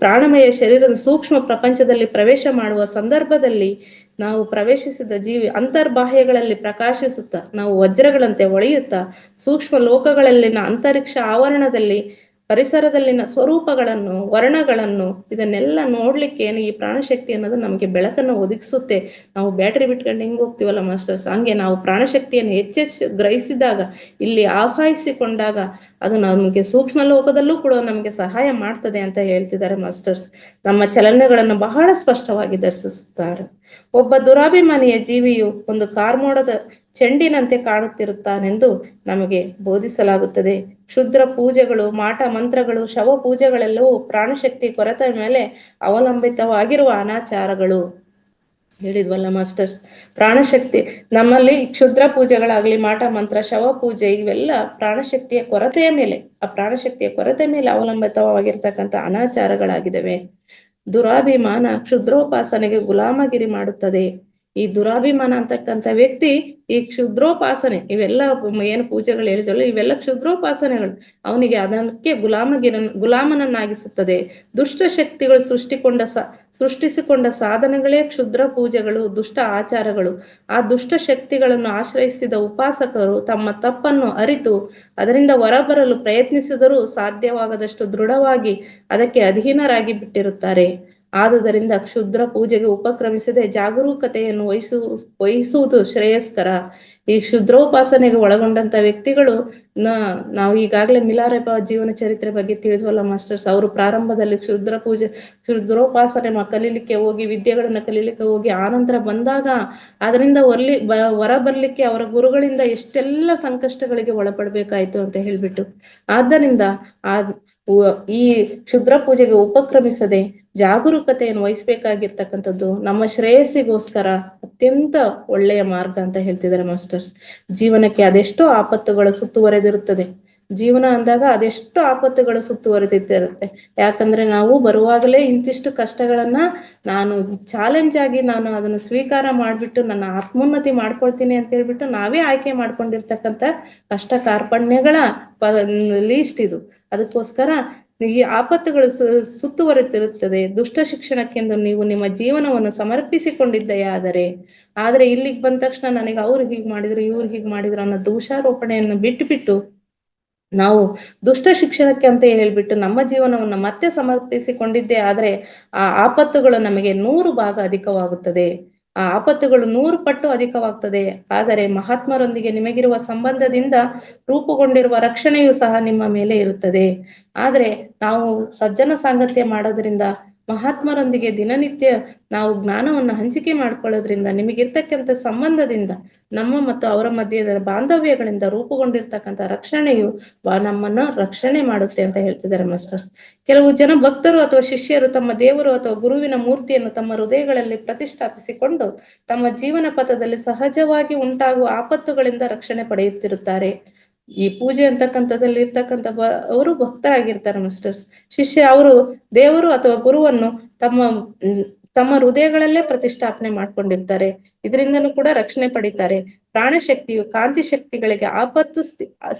ಪ್ರಾಣಮಯ ಶರೀರದ ಸೂಕ್ಷ್ಮ ಪ್ರಪಂಚದಲ್ಲಿ ಪ್ರವೇಶ ಮಾಡುವ ಸಂದರ್ಭದಲ್ಲಿ ನಾವು ಪ್ರವೇಶಿಸಿದ ಜೀವಿ ಅಂತರ್ಬಾಹ್ಯಗಳಲ್ಲಿ ಪ್ರಕಾಶಿಸುತ್ತಾ ನಾವು ವಜ್ರಗಳಂತೆ ಹೊಳೆಯುತ್ತಾ ಸೂಕ್ಷ್ಮ ಲೋಕಗಳಲ್ಲಿನ ಅಂತರಿಕ್ಷ ಆವರಣದಲ್ಲಿ ಪರಿಸರದಲ್ಲಿನ ಸ್ವರೂಪಗಳನ್ನು, ವರ್ಣಗಳನ್ನು ಇದನ್ನೆಲ್ಲ ನೋಡ್ಲಿಕ್ಕೆ ಈ ಪ್ರಾಣಶಕ್ತಿ ಅನ್ನೋದು ನಮಗೆ ಬೆಳಕನ್ನು ಒದಗಿಸುತ್ತೆ. ನಾವು ಬ್ಯಾಟ್ರಿ ಬಿಟ್ಕೊಂಡು ಹೆಂಗ್ ಹೋಗ್ತೀವಲ್ಲ ಮಾಸ್ಟರ್ಸ್, ಹಂಗೆ ನಾವು ಪ್ರಾಣಶಕ್ತಿಯನ್ನು ಹೆಚ್ಚೆಚ್ಚು ಗ್ರಹಿಸಿದಾಗ, ಇಲ್ಲಿ ಆಹ್ವಾನಿಸಿಕೊಂಡಾಗ ಅದು ನಮಗೆ ಸೂಕ್ಷ್ಮ ಲೋಕದಲ್ಲೂ ಕೂಡ ನಮಗೆ ಸಹಾಯ ಮಾಡ್ತದೆ ಅಂತ ಹೇಳ್ತಿದ್ದಾರೆ ಮಾಸ್ಟರ್ಸ್. ನಮ್ಮ ಚಲನೆಗಳನ್ನು ಬಹಳ ಸ್ಪಷ್ಟವಾಗಿ ದರ್ಶಿಸುತ್ತಾರೆ. ಒಬ್ಬ ದುರಾಭಿಮಾನಿಯ ಜೀವಿಯು ಒಂದು ಕಾರ್ಮೋಡದ ಚೆಂಡಿನಂತೆ ಕಾಣುತ್ತಿರುತ್ತಾನೆಂದು ನಮಗೆ ಬೋಧಿಸಲಾಗುತ್ತದೆ. ಕ್ಷುದ್ರ ಪೂಜೆಗಳು, ಮಾಟ ಮಂತ್ರಗಳು, ಶವ ಪೂಜೆಗಳೆಲ್ಲವೂ ಪ್ರಾಣಶಕ್ತಿ ಕೊರತೆ ಮೇಲೆ ಅವಲಂಬಿತವಾಗಿರುವ ಅನಾಚಾರಗಳು. ಹೇಳಿದ್ವಲ್ಲ ಮಾಸ್ಟರ್ಸ್, ಪ್ರಾಣಶಕ್ತಿ ನಮ್ಮಲ್ಲಿ ಕ್ಷುದ್ರ ಪೂಜೆಗಳಾಗ್ಲಿ, ಮಾಟ ಮಂತ್ರ, ಶವ ಪೂಜೆ ಇವೆಲ್ಲ ಪ್ರಾಣಶಕ್ತಿಯ ಕೊರತೆಯ ಮೇಲೆ ಅವಲಂಬಿತವಾಗಿರ್ತಕ್ಕಂಥ ಅನಾಚಾರಗಳಾಗಿದ್ದಾವೆ. ದುರಾಭಿಮಾನ ಕ್ಷುದ್ರೋಪಾಸನೆಗೆ ಗುಲಾಮಗಿರಿ ಮಾಡುತ್ತದೆ. ಈ ದುರಾಭಿಮಾನ ಅಂತಕ್ಕಂಥ ವ್ಯಕ್ತಿ ಈ ಕ್ಷುದ್ರೋಪಾಸನೆ ಇವೆಲ್ಲ ಏನು ಪೂಜೆಗಳು ಹೇಳಿದಲ್ಲ ಇವೆಲ್ಲ ಕ್ಷುದ್ರೋಪಾಸನೆಗಳು ಅವನಿಗೆ ಅದಕ್ಕೆ ಗುಲಾಮನನ್ನಾಗಿಸುತ್ತದೆ. ದುಷ್ಟ ಶಕ್ತಿಗಳು ಸೃಷ್ಟಿಸಿಕೊಂಡ ಸಾಧನೆಗಳೇ ಕ್ಷುದ್ರ ಪೂಜೆಗಳು, ದುಷ್ಟ ಆಚಾರಗಳು. ಆ ದುಷ್ಟ ಶಕ್ತಿಗಳನ್ನು ಆಶ್ರಯಿಸಿದ ಉಪಾಸಕರು ತಮ್ಮ ತಪ್ಪನ್ನು ಅರಿತು ಅದರಿಂದ ಹೊರಬರಲು ಪ್ರಯತ್ನಿಸಿದರೂ ಸಾಧ್ಯವಾಗದಷ್ಟು ದೃಢವಾಗಿ ಅದಕ್ಕೆ ಅಧೀನರಾಗಿ ಬಿಟ್ಟಿರುತ್ತಾರೆ. ಆದುದರಿಂದ ಕ್ಷುದ್ರ ಪೂಜೆಗೆ ಉಪಕ್ರಮಿಸದೆ ಜಾಗರೂಕತೆಯನ್ನು ವಹಿಸುವುದು ಶ್ರೇಯಸ್ಕರ. ಈ ಕ್ಷುದ್ರೋಪಾಸನೆಗೆ ಒಳಗೊಂಡಂತ ವ್ಯಕ್ತಿಗಳು ನಾವು ಈಗಾಗಲೇ ಮಿಲಾರೆಬಾ ಜೀವನ ಚರಿತ್ರೆ ಬಗ್ಗೆ ತಿಳಿಸೋಲ್ಲ ಮಾಸ್ಟರ್ಸ್. ಅವರು ಪ್ರಾರಂಭದಲ್ಲಿ ಕ್ಷುದ್ರೋಪಾಸನೆ ಕಲೀಲಿಕ್ಕೆ ಹೋಗಿ ವಿದ್ಯೆಗಳನ್ನ ಕಲೀಲಿಕ್ಕೆ ಹೋಗಿ ಆನಂತರ ಬಂದಾಗ ಅದರಿಂದ ಹೊರ ಬರ್ಲಿಕ್ಕೆ ಅವರ ಗುರುಗಳಿಂದ ಎಷ್ಟೆಲ್ಲ ಸಂಕಷ್ಟಗಳಿಗೆ ಒಳಪಡ್ಬೇಕಾಯ್ತು ಅಂತ ಹೇಳ್ಬಿಟ್ಟು, ಆದ್ದರಿಂದ ಈ ಕ್ಷುದ್ರ ಪೂಜೆಗೆ ಉಪಕ್ರಮಿಸದೆ ಜಾಗರೂಕತೆಯನ್ನು ವಹಿಸ್ಬೇಕಾಗಿರ್ತಕ್ಕಂಥದ್ದು ನಮ್ಮ ಶ್ರೇಯಸ್ಸಿಗೋಸ್ಕರ ಅತ್ಯಂತ ಒಳ್ಳೆಯ ಮಾರ್ಗ ಅಂತ ಹೇಳ್ತಿದ್ದಾರೆ ಮಾಸ್ಟರ್ಸ್. ಜೀವನಕ್ಕೆ ಅದೆಷ್ಟೋ ಆಪತ್ತುಗಳು ಸುತ್ತುವರೆದಿರುತ್ತದೆ. ಜೀವನ ಅಂದಾಗ ಅದೆಷ್ಟು ಆಪತ್ತುಗಳು ಸುತ್ತುವರೆದಿರುತ್ತೆ. ಯಾಕಂದ್ರೆ ನಾವು ಬರುವಾಗಲೇ ಇಂತಿಷ್ಟು ಕಷ್ಟಗಳನ್ನ ನಾನು ಚಾಲೆಂಜ್ ಆಗಿ ನಾನು ಅದನ್ನು ಸ್ವೀಕಾರ ಮಾಡ್ಬಿಟ್ಟು ನನ್ನ ಆತ್ಮೋನ್ನತಿ ಮಾಡ್ಕೊಳ್ತೀನಿ ಅಂತ ಹೇಳ್ಬಿಟ್ಟು ನಾವೇ ಆಯ್ಕೆ ಮಾಡ್ಕೊಂಡಿರ್ತಕ್ಕಂಥ ಕಷ್ಟ ಕಾರ್ಪಣ್ಯಗಳ ಲೀಸ್ಟ್ ಇದು. ಅದಕ್ಕೋಸ್ಕರ ಈ ಆಪತ್ತುಗಳು ಸುತ್ತುವರೆತಿರುತ್ತದೆ. ದುಷ್ಟ ಶಿಕ್ಷಣಕ್ಕೆಂದು ನೀವು ನಿಮ್ಮ ಜೀವನವನ್ನು ಸಮರ್ಪಿಸಿಕೊಂಡಿದ್ದೆಯಾದರೆ, ಆದ್ರೆ ಇಲ್ಲಿಗೆ ಬಂದ ತಕ್ಷಣ ನನಗೆ ಅವ್ರು ಹೀಗ್ ಮಾಡಿದ್ರು ಇವ್ರು ಹೀಗ್ ಮಾಡಿದ್ರು ಅನ್ನೋ ದೋಷಾರೋಪಣೆಯನ್ನು ಬಿಟ್ಟು ನಾವು ದುಷ್ಟ ಶಿಕ್ಷಣಕ್ಕೆ ಅಂತ ಹೇಳ್ಬಿಟ್ಟು ನಮ್ಮ ಜೀವನವನ್ನು ಮತ್ತೆ ಸಮರ್ಪಿಸಿಕೊಂಡಿದ್ದೇ ಆದ್ರೆ ಆ ಆಪತ್ತುಗಳು ನಮಗೆ 100 ಭಾಗ ಅಧಿಕವಾಗುತ್ತದೆ. ಆ ಆಪತ್ತುಗಳು 100 ಪಟ್ಟು ಅಧಿಕವಾಗ್ತದೆ. ಆದರೆ ಮಹಾತ್ಮರೊಂದಿಗೆ ನಿಮಗಿರುವ ಸಂಬಂಧದಿಂದ ರೂಪುಗೊಂಡಿರುವ ರಕ್ಷಣೆಯೂ ಸಹ ನಿಮ್ಮ ಮೇಲೆ ಇರುತ್ತದೆ. ಆದ್ರೆ ನಾವು ಸಜ್ಜನ ಸಾಂಗತ್ಯ ಮಾಡೋದ್ರಿಂದ, ಮಹಾತ್ಮರೊಂದಿಗೆ ದಿನನಿತ್ಯ ನಾವು ಜ್ಞಾನವನ್ನು ಹಂಚಿಕೆ ಮಾಡ್ಕೊಳ್ಳೋದ್ರಿಂದ, ನಿಮಗಿರ್ತಕ್ಕಂಥ ಸಂಬಂಧದಿಂದ, ನಮ್ಮ ಮತ್ತು ಅವರ ಮಧ್ಯದ ಬಾಂಧವ್ಯಗಳಿಂದ ರೂಪುಗೊಂಡಿರ್ತಕ್ಕಂಥ ರಕ್ಷಣೆಯು ನಮ್ಮನ್ನ ರಕ್ಷಣೆ ಮಾಡುತ್ತೆ ಅಂತ ಹೇಳ್ತಿದ್ದಾರೆ ಮಾಸ್ಟರ್ಸ್. ಕೆಲವು ಜನ ಭಕ್ತರು ಅಥವಾ ಶಿಷ್ಯರು ತಮ್ಮ ದೇವರು ಅಥವಾ ಗುರುವಿನ ಮೂರ್ತಿಯನ್ನು ತಮ್ಮ ಹೃದಯಗಳಲ್ಲಿ ಪ್ರತಿಷ್ಠಾಪಿಸಿಕೊಂಡು ತಮ್ಮ ಜೀವನ ಪಥದಲ್ಲಿ ಸಹಜವಾಗಿ ಉಂಟಾಗುವ ಆಪತ್ತುಗಳಿಂದ ರಕ್ಷಣೆ ಪಡೆಯುತ್ತಿರುತ್ತಾರೆ. ಈ ಪೂಜೆ ಅಂತಕ್ಕಂಥದ್ದಲ್ಲಿ ಇರ್ತಕ್ಕಂಥ ಅವರು ಭಕ್ತರಾಗಿರ್ತಾರೆ ಮಾಸ್ಟರ್ಸ್. ಶಿಷ್ಯ ಅವರು ದೇವರು ಅಥವಾ ಗುರುವನ್ನು ತಮ್ಮ ಹೃದಯಗಳಲ್ಲೇ ಪ್ರತಿಷ್ಠಾಪನೆ ಮಾಡ್ಕೊಂಡಿರ್ತಾರೆ. ಇದರಿಂದನೂ ಕೂಡ ರಕ್ಷಣೆ ಪಡಿತಾರೆ. ಪ್ರಾಣಶಕ್ತಿಯು ಕಾಂತಿ ಶಕ್ತಿಗಳಿಗೆ ಆಪತ್ತು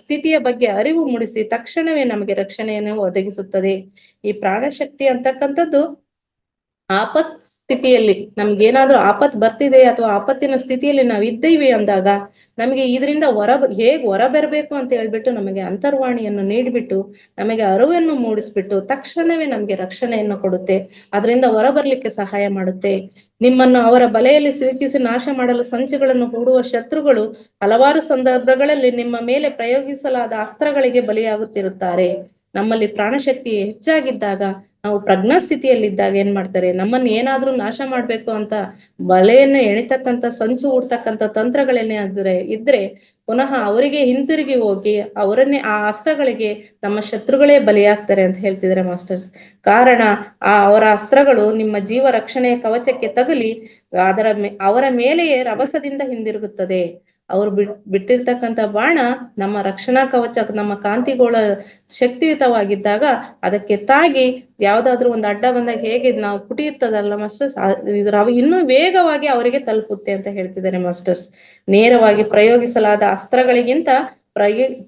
ಸ್ಥಿತಿಯ ಬಗ್ಗೆ ಅರಿವು ಮೂಡಿಸಿ ತಕ್ಷಣವೇ ನಮಗೆ ರಕ್ಷಣೆಯನ್ನು ಒದಗಿಸುತ್ತದೆ. ಈ ಪ್ರಾಣಶಕ್ತಿ ಅಂತಕ್ಕಂಥದ್ದು ಆಪತ್ ಸ್ಥಿತಿಯಲ್ಲಿ ನಮ್ಗೇನಾದ್ರೂ ಆಪತ್ ಬರ್ತಿದೆ ಅಥವಾ ಆಪತ್ತಿನ ಸ್ಥಿತಿಯಲ್ಲಿ ನಾವು ಇದ್ದೀವಿ ಅಂದಾಗ ನಮಗೆ ಇದರಿಂದ ಹೇಗ್ ಹೊರ ಬರಬೇಕು ಅಂತ ಹೇಳ್ಬಿಟ್ಟು ನಮಗೆ ಅಂತರ್ವಾಣಿಯನ್ನು ನೀಡ್ಬಿಟ್ಟು ನಮಗೆ ಅರಿವನ್ನು ಮೂಡಿಸ್ಬಿಟ್ಟು ತಕ್ಷಣವೇ ನಮ್ಗೆ ರಕ್ಷಣೆಯನ್ನು ಕೊಡುತ್ತೆ. ಅದರಿಂದ ಹೊರ ಬರ್ಲಿಕ್ಕೆ ಸಹಾಯ ಮಾಡುತ್ತೆ. ನಿಮ್ಮನ್ನು ಅವರ ಬಲೆಯಲ್ಲಿ ಸಿಲುಕಿಸಿ ನಾಶ ಮಾಡಲು ಸಂಚುಗಳನ್ನು ಹೂಡುವ ಶತ್ರುಗಳು ಹಲವಾರು ಸಂದರ್ಭಗಳಲ್ಲಿ ನಿಮ್ಮ ಮೇಲೆ ಪ್ರಯೋಗಿಸಲಾದ ಅಸ್ತ್ರಗಳಿಗೆ ಬಲಿಯಾಗುತ್ತಿರುತ್ತಾರೆ. ನಮ್ಮಲ್ಲಿ ಪ್ರಾಣಶಕ್ತಿ ಹೆಚ್ಚಾಗಿದ್ದಾಗ, ನಾವು ಪ್ರಜ್ಞಾ ಸ್ಥಿತಿಯಲ್ಲಿದ್ದಾಗ ಏನ್ ಮಾಡ್ತಾರೆ, ನಮ್ಮನ್ನ ಏನಾದ್ರೂ ನಾಶ ಮಾಡ್ಬೇಕು ಅಂತ ಬಲೆಯನ್ನು ಎಣಿತಕ್ಕಂಥ ಸಂಚು ಹೂಡ್ತಕ್ಕಂಥ ತಂತ್ರಗಳೇನಾದ್ರೆ ಇದ್ರೆ ಪುನಃ ಅವರಿಗೆ ಹಿಂತಿರುಗಿ ಹೋಗಿ ಅವರನ್ನೇ ಆ ಅಸ್ತ್ರಗಳಿಗೆ ನಮ್ಮ ಶತ್ರುಗಳೇ ಬಲಿಯಾಗ್ತಾರೆ ಅಂತ ಹೇಳ್ತಿದ್ದಾರೆ ಮಾಸ್ಟರ್ಸ್. ಕಾರಣ ಅವರ ಅಸ್ತ್ರಗಳು ನಿಮ್ಮ ಜೀವ ರಕ್ಷಣೆಯ ಕವಚಕ್ಕೆ ತಗುಲಿ ಅವರ ಮೇಲೆಯೇ ರಭಸದಿಂದ ಹಿಂದಿರುಗುತ್ತದೆ. ಅವ್ರು ಬಿಟ್ಟಿರ್ತಕ್ಕಂಥ ಬಾಣ ನಮ್ಮ ರಕ್ಷಣಾ ಕವಚ, ನಮ್ಮ ಕಾಂತಿಗೋಳ ಶಕ್ತಿಯುತವಾಗಿದ್ದಾಗ ಅದಕ್ಕೆ ತಾಗಿ ಯಾವ್ದಾದ್ರು ಒಂದು ಅಡ್ಡ ಬಂದಾಗ ಹೇಗೆ ನಾವು ಪುಟಿಯುತ್ತದಲ್ಲ ಮಾಸ್ಟರ್ಸ್, ಇನ್ನೂ ವೇಗವಾಗಿ ಅವರಿಗೆ ತಲುಪುತ್ತೆ ಅಂತ ಹೇಳ್ತಿದ್ದಾರೆ ಮಾಸ್ಟರ್ಸ್. ನೇರವಾಗಿ ಪ್ರಯೋಗಿಸಲಾದ ಅಸ್ತ್ರಗಳಿಗಿಂತ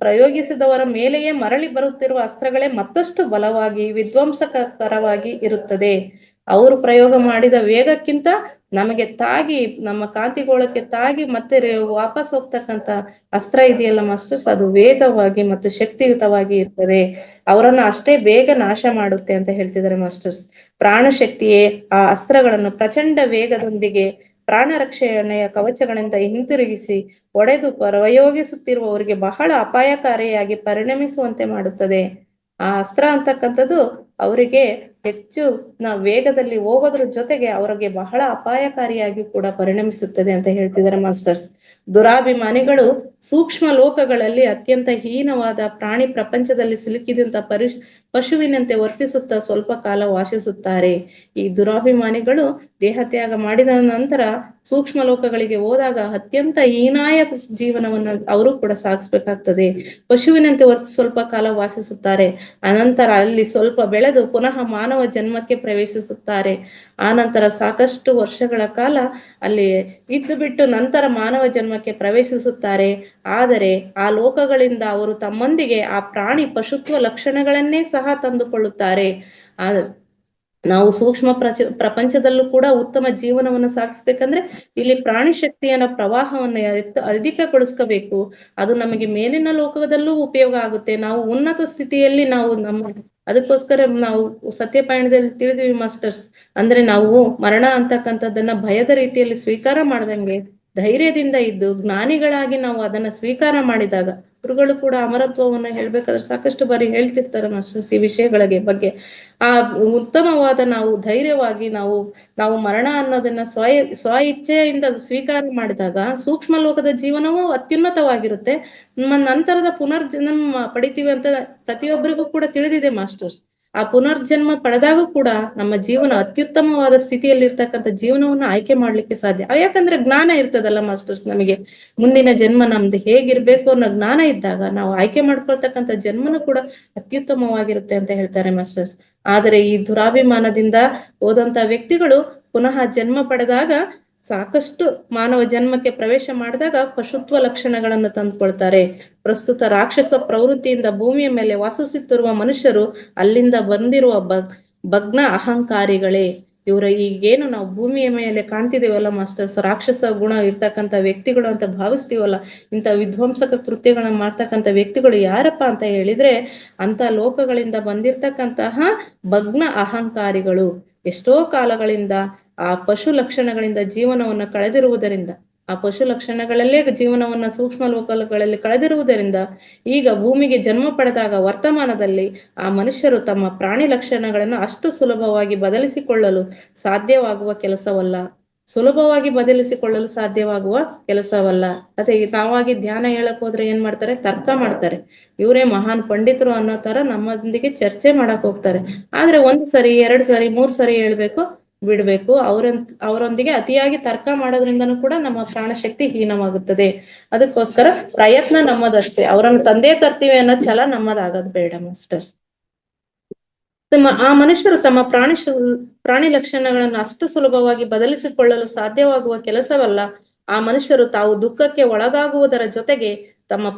ಪ್ರಯೋಗಿಸಿದವರ ಮೇಲೆಯೇ ಮರಳಿ ಬರುತ್ತಿರುವ ಅಸ್ತ್ರಗಳೇ ಮತ್ತಷ್ಟು ಬಲವಾಗಿ ವಿಧ್ವಂಸಕರವಾಗಿ ಇರುತ್ತದೆ. ಅವರು ಪ್ರಯೋಗ ಮಾಡಿದ ವೇಗಕ್ಕಿಂತ ನಮಗೆ ತಾಗಿ ನಮ್ಮ ಕಾಂತಿಗೋಳಕ್ಕೆ ತಾಗಿ ಮತ್ತೆ ವಾಪಸ್ ಹೋಗ್ತಕ್ಕಂಥ ಅಸ್ತ್ರ ಇದೆಯಲ್ಲ ಮಾಸ್ಟರ್ಸ್, ಅದು ವೇಗವಾಗಿ ಮತ್ತು ಶಕ್ತಿಯುತವಾಗಿ ಇರ್ತದೆ. ಅವರನ್ನ ಅಷ್ಟೇ ಬೇಗ ನಾಶ ಮಾಡುತ್ತೆ ಅಂತ ಹೇಳ್ತಿದ್ದಾರೆ ಮಾಸ್ಟರ್ಸ್. ಪ್ರಾಣಶಕ್ತಿಯೇ ಆ ಅಸ್ತ್ರಗಳನ್ನು ಪ್ರಚಂಡ ವೇಗದೊಂದಿಗೆ ಪ್ರಾಣ ರಕ್ಷಣೆಯ ಕವಚಗಳಿಂದ ಹಿಂತಿರುಗಿಸಿ ಒಡೆದು ಪ್ರಯೋಗಿಸುತ್ತಿರುವವರಿಗೆ ಬಹಳ ಅಪಾಯಕಾರಿಯಾಗಿ ಪರಿಣಮಿಸುವಂತೆ ಮಾಡುತ್ತದೆ. ಆ ಅಸ್ತ್ರ ಅಂತಕ್ಕಂಥದ್ದು ಅವರಿಗೆ ಹೆಚ್ಚು ವೇಗದಲ್ಲಿ ಹೋಗೋದ್ರ ಜೊತೆಗೆ ಅವರಿಗೆ ಬಹಳ ಅಪಾಯಕಾರಿಯಾಗಿ ಕೂಡ ಪರಿಣಮಿಸುತ್ತದೆ ಅಂತ ಹೇಳ್ತಿದ್ದಾರೆ ಮಾಸ್ಟರ್ಸ್. ದುರಾಭಿಮಾನಿಗಳು ಸೂಕ್ಷ್ಮ ಲೋಕಗಳಲ್ಲಿ ಅತ್ಯಂತ ಹೀನವಾದ ಪ್ರಾಣಿ ಪ್ರಪಂಚದಲ್ಲಿ ಸಿಲುಕಿದಂತ ಪಶುವಿನಂತೆ ವರ್ತಿಸುತ್ತಾ ಸ್ವಲ್ಪ ಕಾಲ ವಾಸಿಸುತ್ತಾರೆ. ಈ ದುರಾಭಿಮಾನಿಗಳು ದೇಹತ್ಯಾಗ ಮಾಡಿದ ನಂತರ ಸೂಕ್ಷ್ಮ ಲೋಕಗಳಿಗೆ ಹೋದಾಗ ಅತ್ಯಂತ ಹೀನಾಯ ಜೀವನವನ್ನು ಅವರು ಕೂಡ ಸಾಗಿಸ್ಬೇಕಾಗ್ತದೆ. ಪಶುವಿನಂತೆ ಸ್ವಲ್ಪ ಕಾಲ ವಾಸಿಸುತ್ತಾರೆ. ಅನಂತರ ಅಲ್ಲಿ ಸ್ವಲ್ಪ ಬೆಳೆದು ಪುನಃ ಮಾನವ ಜನ್ಮಕ್ಕೆ ಪ್ರವೇಶಿಸುತ್ತಾರೆ. ಆನಂತರ ಸಾಕಷ್ಟು ವರ್ಷಗಳ ಕಾಲ ಅಲ್ಲಿ ಇದ್ದು ಬಿಟ್ಟು ನಂತರ ಮಾನವ ಜನ್ಮಕ್ಕೆ ಪ್ರವೇಶಿಸುತ್ತಾರೆ. ಆದರೆ ಆ ಲೋಕಗಳಿಂದ ಅವರು ತಮ್ಮೊಂದಿಗೆ ಆ ಪ್ರಾಣಿ ಪಶುತ್ವ ಲಕ್ಷಣಗಳನ್ನೇ ಸಹ ತಂದುಕೊಳ್ಳುತ್ತಾರೆ. ನಾವು ಸೂಕ್ಷ್ಮ ಪ್ರಪಂಚದಲ್ಲೂ ಕೂಡ ಉತ್ತಮ ಜೀವನವನ್ನು ಸಾಗಿಸ್ಬೇಕಂದ್ರೆ ಇಲ್ಲಿ ಪ್ರಾಣಿ ಶಕ್ತಿಯನ್ನ ಪ್ರವಾಹವನ್ನು ಅಧಿಕಗೊಳಿಸ್ಕೋಬೇಕು. ಅದು ನಮಗೆ ಮೇಲಿನ ಲೋಕದಲ್ಲೂ ಉಪಯೋಗ ಆಗುತ್ತೆ. ನಾವು ಉನ್ನತ ಸ್ಥಿತಿಯಲ್ಲಿ ಅದಕ್ಕೋಸ್ಕರ ನಾವು ಸತ್ಯಪಾಯಣದಲ್ಲಿ ತಿಳಿದ್ವಿ ಮಾಸ್ಟರ್ಸ್. ಅಂದ್ರೆ ನಾವು ಮರಣ ಅಂತಕ್ಕಂಥದ್ದನ್ನ ಭಯದ ರೀತಿಯಲ್ಲಿ ಸ್ವೀಕಾರ ಮಾಡ್ದಂಗೆ ಧೈರ್ಯದಿಂದ ಇದ್ದು ಜ್ಞಾನಿಗಳಾಗಿ ನಾವು ಅದನ್ನ ಸ್ವೀಕಾರ ಮಾಡಿದಾಗ, ಗುರುಗಳು ಕೂಡ ಅಮರತ್ವವನ್ನು ಹೇಳ್ಬೇಕಾದ್ರೆ ಸಾಕಷ್ಟು ಬಾರಿ ಹೇಳ್ತಿರ್ತಾರೆ ಮಾಸ್ಟರ್ಸ್ ಈ ವಿಷಯಗಳ ಬಗ್ಗೆ. ಆ ಉತ್ತಮವಾದ ನಾವು ಧೈರ್ಯವಾಗಿ ನಾವು ಮರಣ ಅನ್ನೋದನ್ನ ಸ್ವ ಇಚ್ಛೆಯಿಂದ ಸ್ವೀಕಾರ ಮಾಡಿದಾಗ ಸೂಕ್ಷ್ಮ ಲೋಕದ ಜೀವನವೂ ಅತ್ಯುನ್ನತವಾಗಿರುತ್ತೆ. ನಂತರದ ಪುನರ್ಜನ್ಮ ಪಡಿತೀವಿ ಅಂತ ಪ್ರತಿಯೊಬ್ಬರಿಗೂ ಕೂಡ ತಿಳಿದಿದೆ ಮಾಸ್ಟರ್ಸ್. ಆ ಪುನರ್ಜನ್ಮ ಪಡೆದಾಗೂ ಕೂಡ ನಮ್ಮ ಜೀವನ ಅತ್ಯುತ್ತಮವಾದ ಸ್ಥಿತಿಯಲ್ಲಿ ಇರ್ತಕ್ಕಂಥ ಜೀವನವನ್ನ ಆಯ್ಕೆ ಮಾಡ್ಲಿಕ್ಕೆ ಸಾಧ್ಯ. ಯಾಕಂದ್ರೆ ಜ್ಞಾನ ಇರ್ತದಲ್ಲ ಮಾಸ್ಟರ್ಸ್, ನಮಗೆ ಮುಂದಿನ ಜನ್ಮ ನಮ್ದು ಹೇಗಿರ್ಬೇಕು ಅನ್ನೋ ಜ್ಞಾನ ಇದ್ದಾಗ ನಾವು ಆಯ್ಕೆ ಮಾಡ್ಕೊಳ್ತಕ್ಕಂಥ ಜನ್ಮನು ಕೂಡ ಅತ್ಯುತ್ತಮವಾಗಿರುತ್ತೆ ಅಂತ ಹೇಳ್ತಾರೆ ಮಾಸ್ಟರ್ಸ್. ಆದರೆ ಈ ದುರಾಭಿಮಾನದಿಂದ ಹೋದಂತ ವ್ಯಕ್ತಿಗಳು ಪುನಃ ಜನ್ಮ ಪಡೆದಾಗ ಸಾಕಷ್ಟು ಮಾನವ ಜನ್ಮಕ್ಕೆ ಪ್ರವೇಶ ಮಾಡಿದಾಗ ಪಶುತ್ವ ಲಕ್ಷಣಗಳನ್ನು ತಂದುಕೊಳ್ತಾರೆ. ಪ್ರಸ್ತುತ ರಾಕ್ಷಸ ಪ್ರವೃತ್ತಿಯಿಂದ ಭೂಮಿಯ ಮೇಲೆ ವಾಸಿಸುತ್ತಿರುವ ಮನುಷ್ಯರು ಅಲ್ಲಿಂದ ಬಂದಿರುವ ಭಗ್ನ ಅಹಂಕಾರಿಗಳೇ. ಇವರ ಈಗೇನು ನಾವು ಭೂಮಿಯ ಮೇಲೆ ಕಾಣ್ತಿದೀವಲ್ಲ ಮಾಸ್ಟರ್ಸ್, ರಾಕ್ಷಸ ಗುಣ ಇರ್ತಕ್ಕಂಥ ವ್ಯಕ್ತಿಗಳು ಅಂತ ಭಾವಿಸ್ತೀವಲ್ಲ, ಇಂಥ ವಿಧ್ವಂಸಕ ಕೃತ್ಯಗಳನ್ನ ಮಾಡ್ತಕ್ಕಂಥ ವ್ಯಕ್ತಿಗಳು ಯಾರಪ್ಪ ಅಂತ ಹೇಳಿದ್ರೆ ಅಂತ ಲೋಕಗಳಿಂದ ಬಂದಿರ್ತಕ್ಕಂತಹ ಭಗ್ನ ಅಹಂಕಾರಿಗಳು. ಎಷ್ಟೋ ಕಾಲಗಳಿಂದ ಆ ಪಶು ಲಕ್ಷಣಗಳಿಂದ ಜೀವನವನ್ನ ಕಳೆದಿರುವುದರಿಂದ, ಆ ಪಶು ಲಕ್ಷಣಗಳಲ್ಲೇ ಜೀವನವನ್ನ ಸೂಕ್ಷ್ಮ ಲೋಕಗಳಲ್ಲಿ ಕಳೆದಿರುವುದರಿಂದ ಈಗ ಭೂಮಿಗೆ ಜನ್ಮ ಪಡೆದಾಗ ವರ್ತಮಾನದಲ್ಲಿ ಆ ಮನುಷ್ಯರು ತಮ್ಮ ಪ್ರಾಣಿ ಲಕ್ಷಣಗಳನ್ನು ಅಷ್ಟು ಸುಲಭವಾಗಿ ಬದಲಿಸಿಕೊಳ್ಳಲು ಸಾಧ್ಯವಾಗುವ ಕೆಲಸವಲ್ಲ. ಸುಲಭವಾಗಿ ಬದಲಿಸಿಕೊಳ್ಳಲು ಸಾಧ್ಯವಾಗುವ ಕೆಲಸವಲ್ಲ. ಅದೇ ತಾವಾಗಿ ಧ್ಯಾನ ಹೇಳಕ್ ಹೋದ್ರೆ ಏನ್ ಮಾಡ್ತಾರೆ, ತರ್ಕ ಮಾಡ್ತಾರೆ. ಇವರೇ ಮಹಾನ್ ಪಂಡಿತರು ಅನ್ನೋ ತರ ನಮ್ಮೊಂದಿಗೆ ಚರ್ಚೆ ಮಾಡಕ್ ಹೋಗ್ತಾರೆ. ಆದ್ರೆ 1 ಸರಿ 2 ಸರಿ 3 ಸರಿ ಹೇಳ್ಬೇಕು, ಬಿಡ್ಬೇಕು. ಅವರೊಂದಿಗೆ ಅತಿಯಾಗಿ ತರ್ಕ ಮಾಡೋದ್ರಿಂದನೂ ಕೂಡ ನಮ್ಮ ಪ್ರಾಣಶಕ್ತಿ ಹೀನವಾಗುತ್ತದೆ. ಅದಕ್ಕೋಸ್ಕರ ಪ್ರಯತ್ನ ನಮ್ಮದಷ್ಟೇ, ಅವರನ್ನು ತಂದೆ ತರ್ತೀವಿ ಅನ್ನೋ ಛಲ ನಮ್ಮದಾಗದ್ ಬೇಡ ಮಾಸ್ಟರ್ಸ್. ಆ ಮನುಷ್ಯರು ತಮ್ಮ ಪ್ರಾಣಿ ಲಕ್ಷಣಗಳನ್ನು ಅಷ್ಟು ಸುಲಭವಾಗಿ ಬದಲಿಸಿಕೊಳ್ಳಲು ಸಾಧ್ಯವಾಗುವ ಕೆಲಸವಲ್ಲ. ಆ ಮನುಷ್ಯರು ತಾವು ದುಃಖಕ್ಕೆ ಒಳಗಾಗುವುದರ ಜೊತೆಗೆ ತಮ್ಮ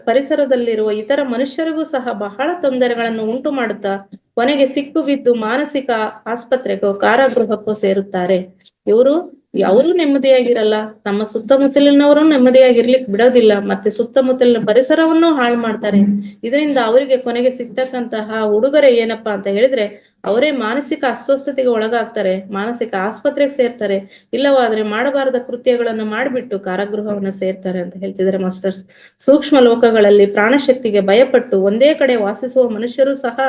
ಪರಿಸರದಲ್ಲಿರುವ ಇತರ ಮನುಷ್ಯರಿಗೂ ಸಹ ಬಹಳ ತೊಂದರೆಗಳನ್ನು ಉಂಟು ಮಾಡುತ್ತಾ ಕೊನೆಗೆ ಸಿಕ್ಕು ಬಿದ್ದು ಮಾನಸಿಕ ಆಸ್ಪತ್ರೆಗೋ ಕಾರಾಗೃಹಕ್ಕೂ ಸೇರುತ್ತಾರೆ. ಅವರು ನೆಮ್ಮದಿಯಾಗಿರಲ್ಲ, ತಮ್ಮ ಸುತ್ತಮುತ್ತಲಿನವರು ನೆಮ್ಮದಿಯಾಗಿರ್ಲಿಕ್ಕೆ ಬಿಡೋದಿಲ್ಲ, ಮತ್ತೆ ಸುತ್ತಮುತ್ತಲಿನ ಪರಿಸರವನ್ನು ಹಾಳು ಮಾಡ್ತಾರೆ. ಇದರಿಂದ ಅವರಿಗೆ ಕೊನೆಗೆ ಸಿಗ್ತಕ್ಕಂತಹ ಉಡುಗೊರೆ ಏನಪ್ಪಾ ಅಂತ ಹೇಳಿದ್ರೆ ಅವರೇ ಮಾನಸಿಕ ಅಸ್ವಸ್ಥತೆಗೆ ಒಳಗಾಗ್ತಾರೆ, ಮಾನಸಿಕ ಆಸ್ಪತ್ರೆಗೆ ಸೇರ್ತಾರೆ, ಇಲ್ಲವಾದ್ರೆ ಮಾಡಬಾರದ ಕೃತ್ಯಗಳನ್ನು ಮಾಡಿಬಿಟ್ಟು ಕಾರಾಗೃಹವನ್ನ ಸೇರ್ತಾರೆ ಅಂತ ಹೇಳ್ತಿದ್ದಾರೆ ಮಾಸ್ಟರ್ಸ್. ಸೂಕ್ಷ್ಮ ಲೋಕಗಳಲ್ಲಿ ಪ್ರಾಣಶಕ್ತಿಗೆ ಭಯಪಟ್ಟು ಒಂದೇ ಕಡೆ ವಾಸಿಸುವ ಮನುಷ್ಯರು ಸಹ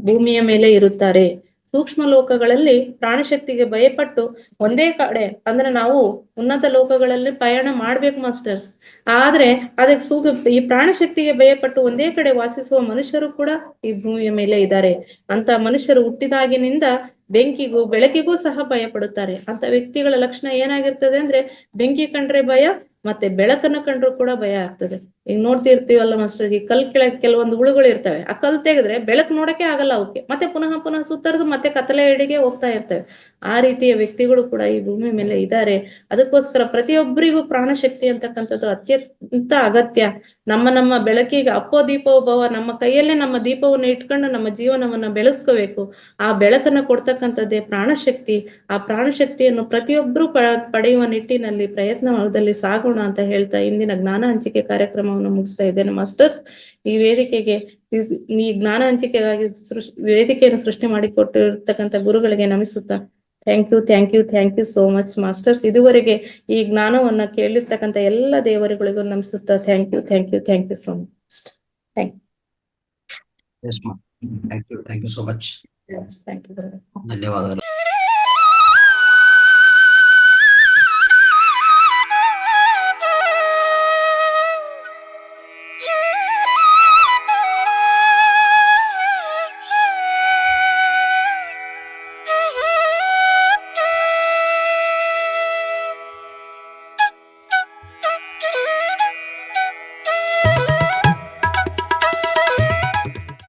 ಭೂಮಿಯ ಮೇಲೆ ಇರುತ್ತಾರೆ. ಸೂಕ್ಷ್ಮ ಲೋಕಗಳಲ್ಲಿ ಪ್ರಾಣಶಕ್ತಿಗೆ ಭಯಪಟ್ಟು ಒಂದೇ ಕಡೆ ಅಂದ್ರೆ ನಾವು ಉನ್ನತ ಲೋಕಗಳಲ್ಲಿ ಪಯಣ ಮಾಡ್ಬೇಕು ಮಾಸ್ಟರ್ಸ್. ಆದ್ರೆ ಅದಕ್ಕೆ ಈ ಪ್ರಾಣಶಕ್ತಿಗೆ ಭಯಪಟ್ಟು ಒಂದೇ ಕಡೆ ವಾಸಿಸುವ ಮನುಷ್ಯರು ಕೂಡ ಈ ಭೂಮಿಯ ಮೇಲೆ ಇದ್ದಾರೆ. ಅಂತ ಮನುಷ್ಯರು ಹುಟ್ಟಿದಾಗಿನಿಂದ ಬೆಂಕಿಗೂ ಬೆಳಕಿಗೂ ಸಹ ಭಯ ಪಡುತ್ತಾರೆ. ಅಂತ ವ್ಯಕ್ತಿಗಳ ಲಕ್ಷಣ ಏನಾಗಿರ್ತದೆ ಅಂದ್ರೆ ಬೆಂಕಿ ಕಂಡ್ರೆ ಭಯ, ಮತ್ತೆ ಬೆಳಕನ್ನು ಕಂಡ್ರು ಕೂಡ ಭಯ ಆಗ್ತದೆ. ಈಗ ನೋಡ್ತಿರ್ತೀವಲ್ಲ ಮಾಸ್ಟರ್, ಈ ಕಲ್ ಕೆಳಗೆ ಕೆಲವೊಂದು ಹುಳುಗಳು ಇರ್ತವೆ, ಆ ಕಲ್ ತೆಗೆದ್ರೆ ಬೆಳಕು ನೋಡಕ್ಕೆ ಆಗಲ್ಲ ಅವಕ್ಕೆ, ಮತ್ತೆ ಪುನಃ ಸುತ್ತರದು ಮತ್ತೆ ಕತ್ತಲೆ ಎಡೆಗೆ ಹೋಗ್ತಾ ಇರ್ತವೆ. ಆ ರೀತಿಯ ವ್ಯಕ್ತಿಗಳು ಕೂಡ ಈ ಭೂಮಿ ಮೇಲೆ ಇದ್ದಾರೆ. ಅದಕ್ಕೋಸ್ಕರ ಪ್ರತಿಯೊಬ್ಬರಿಗೂ ಪ್ರಾಣಶಕ್ತಿ ಅಂತಕ್ಕಂಥದ್ದು ಅತ್ಯಂತ ಅಗತ್ಯ. ನಮ್ಮ ಬೆಳಕಿಗೆ ಅಪ್ಪೋ ದೀಪೋ ಭವ, ನಮ್ಮ ಕೈಯಲ್ಲೇ ನಮ್ಮ ದೀಪವನ್ನು ಇಟ್ಕೊಂಡು ನಮ್ಮ ಜೀವನವನ್ನ ಬೆಳೆಸ್ಕೋಬೇಕು. ಆ ಬೆಳಕನ್ನ ಕೊಡ್ತಕ್ಕಂಥದ್ದೇ ಪ್ರಾಣಶಕ್ತಿ. ಆ ಪ್ರಾಣಶಕ್ತಿಯನ್ನು ಪ್ರತಿಯೊಬ್ಬರು ಪಡೆಯುವ ನಿಟ್ಟಿನಲ್ಲಿ ಪ್ರಯತ್ನದಲ್ಲಿ ಸಾಗೋಣ ಅಂತ ಹೇಳ್ತಾ ಇಂದಿನ ಜ್ಞಾನ ಹಂಚಿಕೆ ಕಾರ್ಯಕ್ರಮವನ್ನು ಮುಗಿಸ್ತಾ ಇದ್ದೇನೆ ಮಾಸ್ಟರ್ಸ್. ಈ ವೇದಿಕೆಗೆ ಈ ಜ್ಞಾನ ಹಂಚಿಕೆಗಾಗಿ ವೇದಿಕೆಯನ್ನು ಸೃಷ್ಟಿ ಮಾಡಿಕೊಟ್ಟಿರ್ತಕ್ಕಂಥ ಗುರುಗಳಿಗೆ ನಮಿಸುತ್ತಾ thank you so much masters. ಇದುವರೆಗೆ ಈ ಜ್ಞಾನವನ್ನ ಕೇಳಿರ್ತಕ್ಕಂಥ ಎಲ್ಲ ದೇವರುಗಳಿಗೂ ನಮಿಸುತ್ತಾ thank you so much. Thank you so much. Thank you. ಧನ್ಯವಾದಗಳು.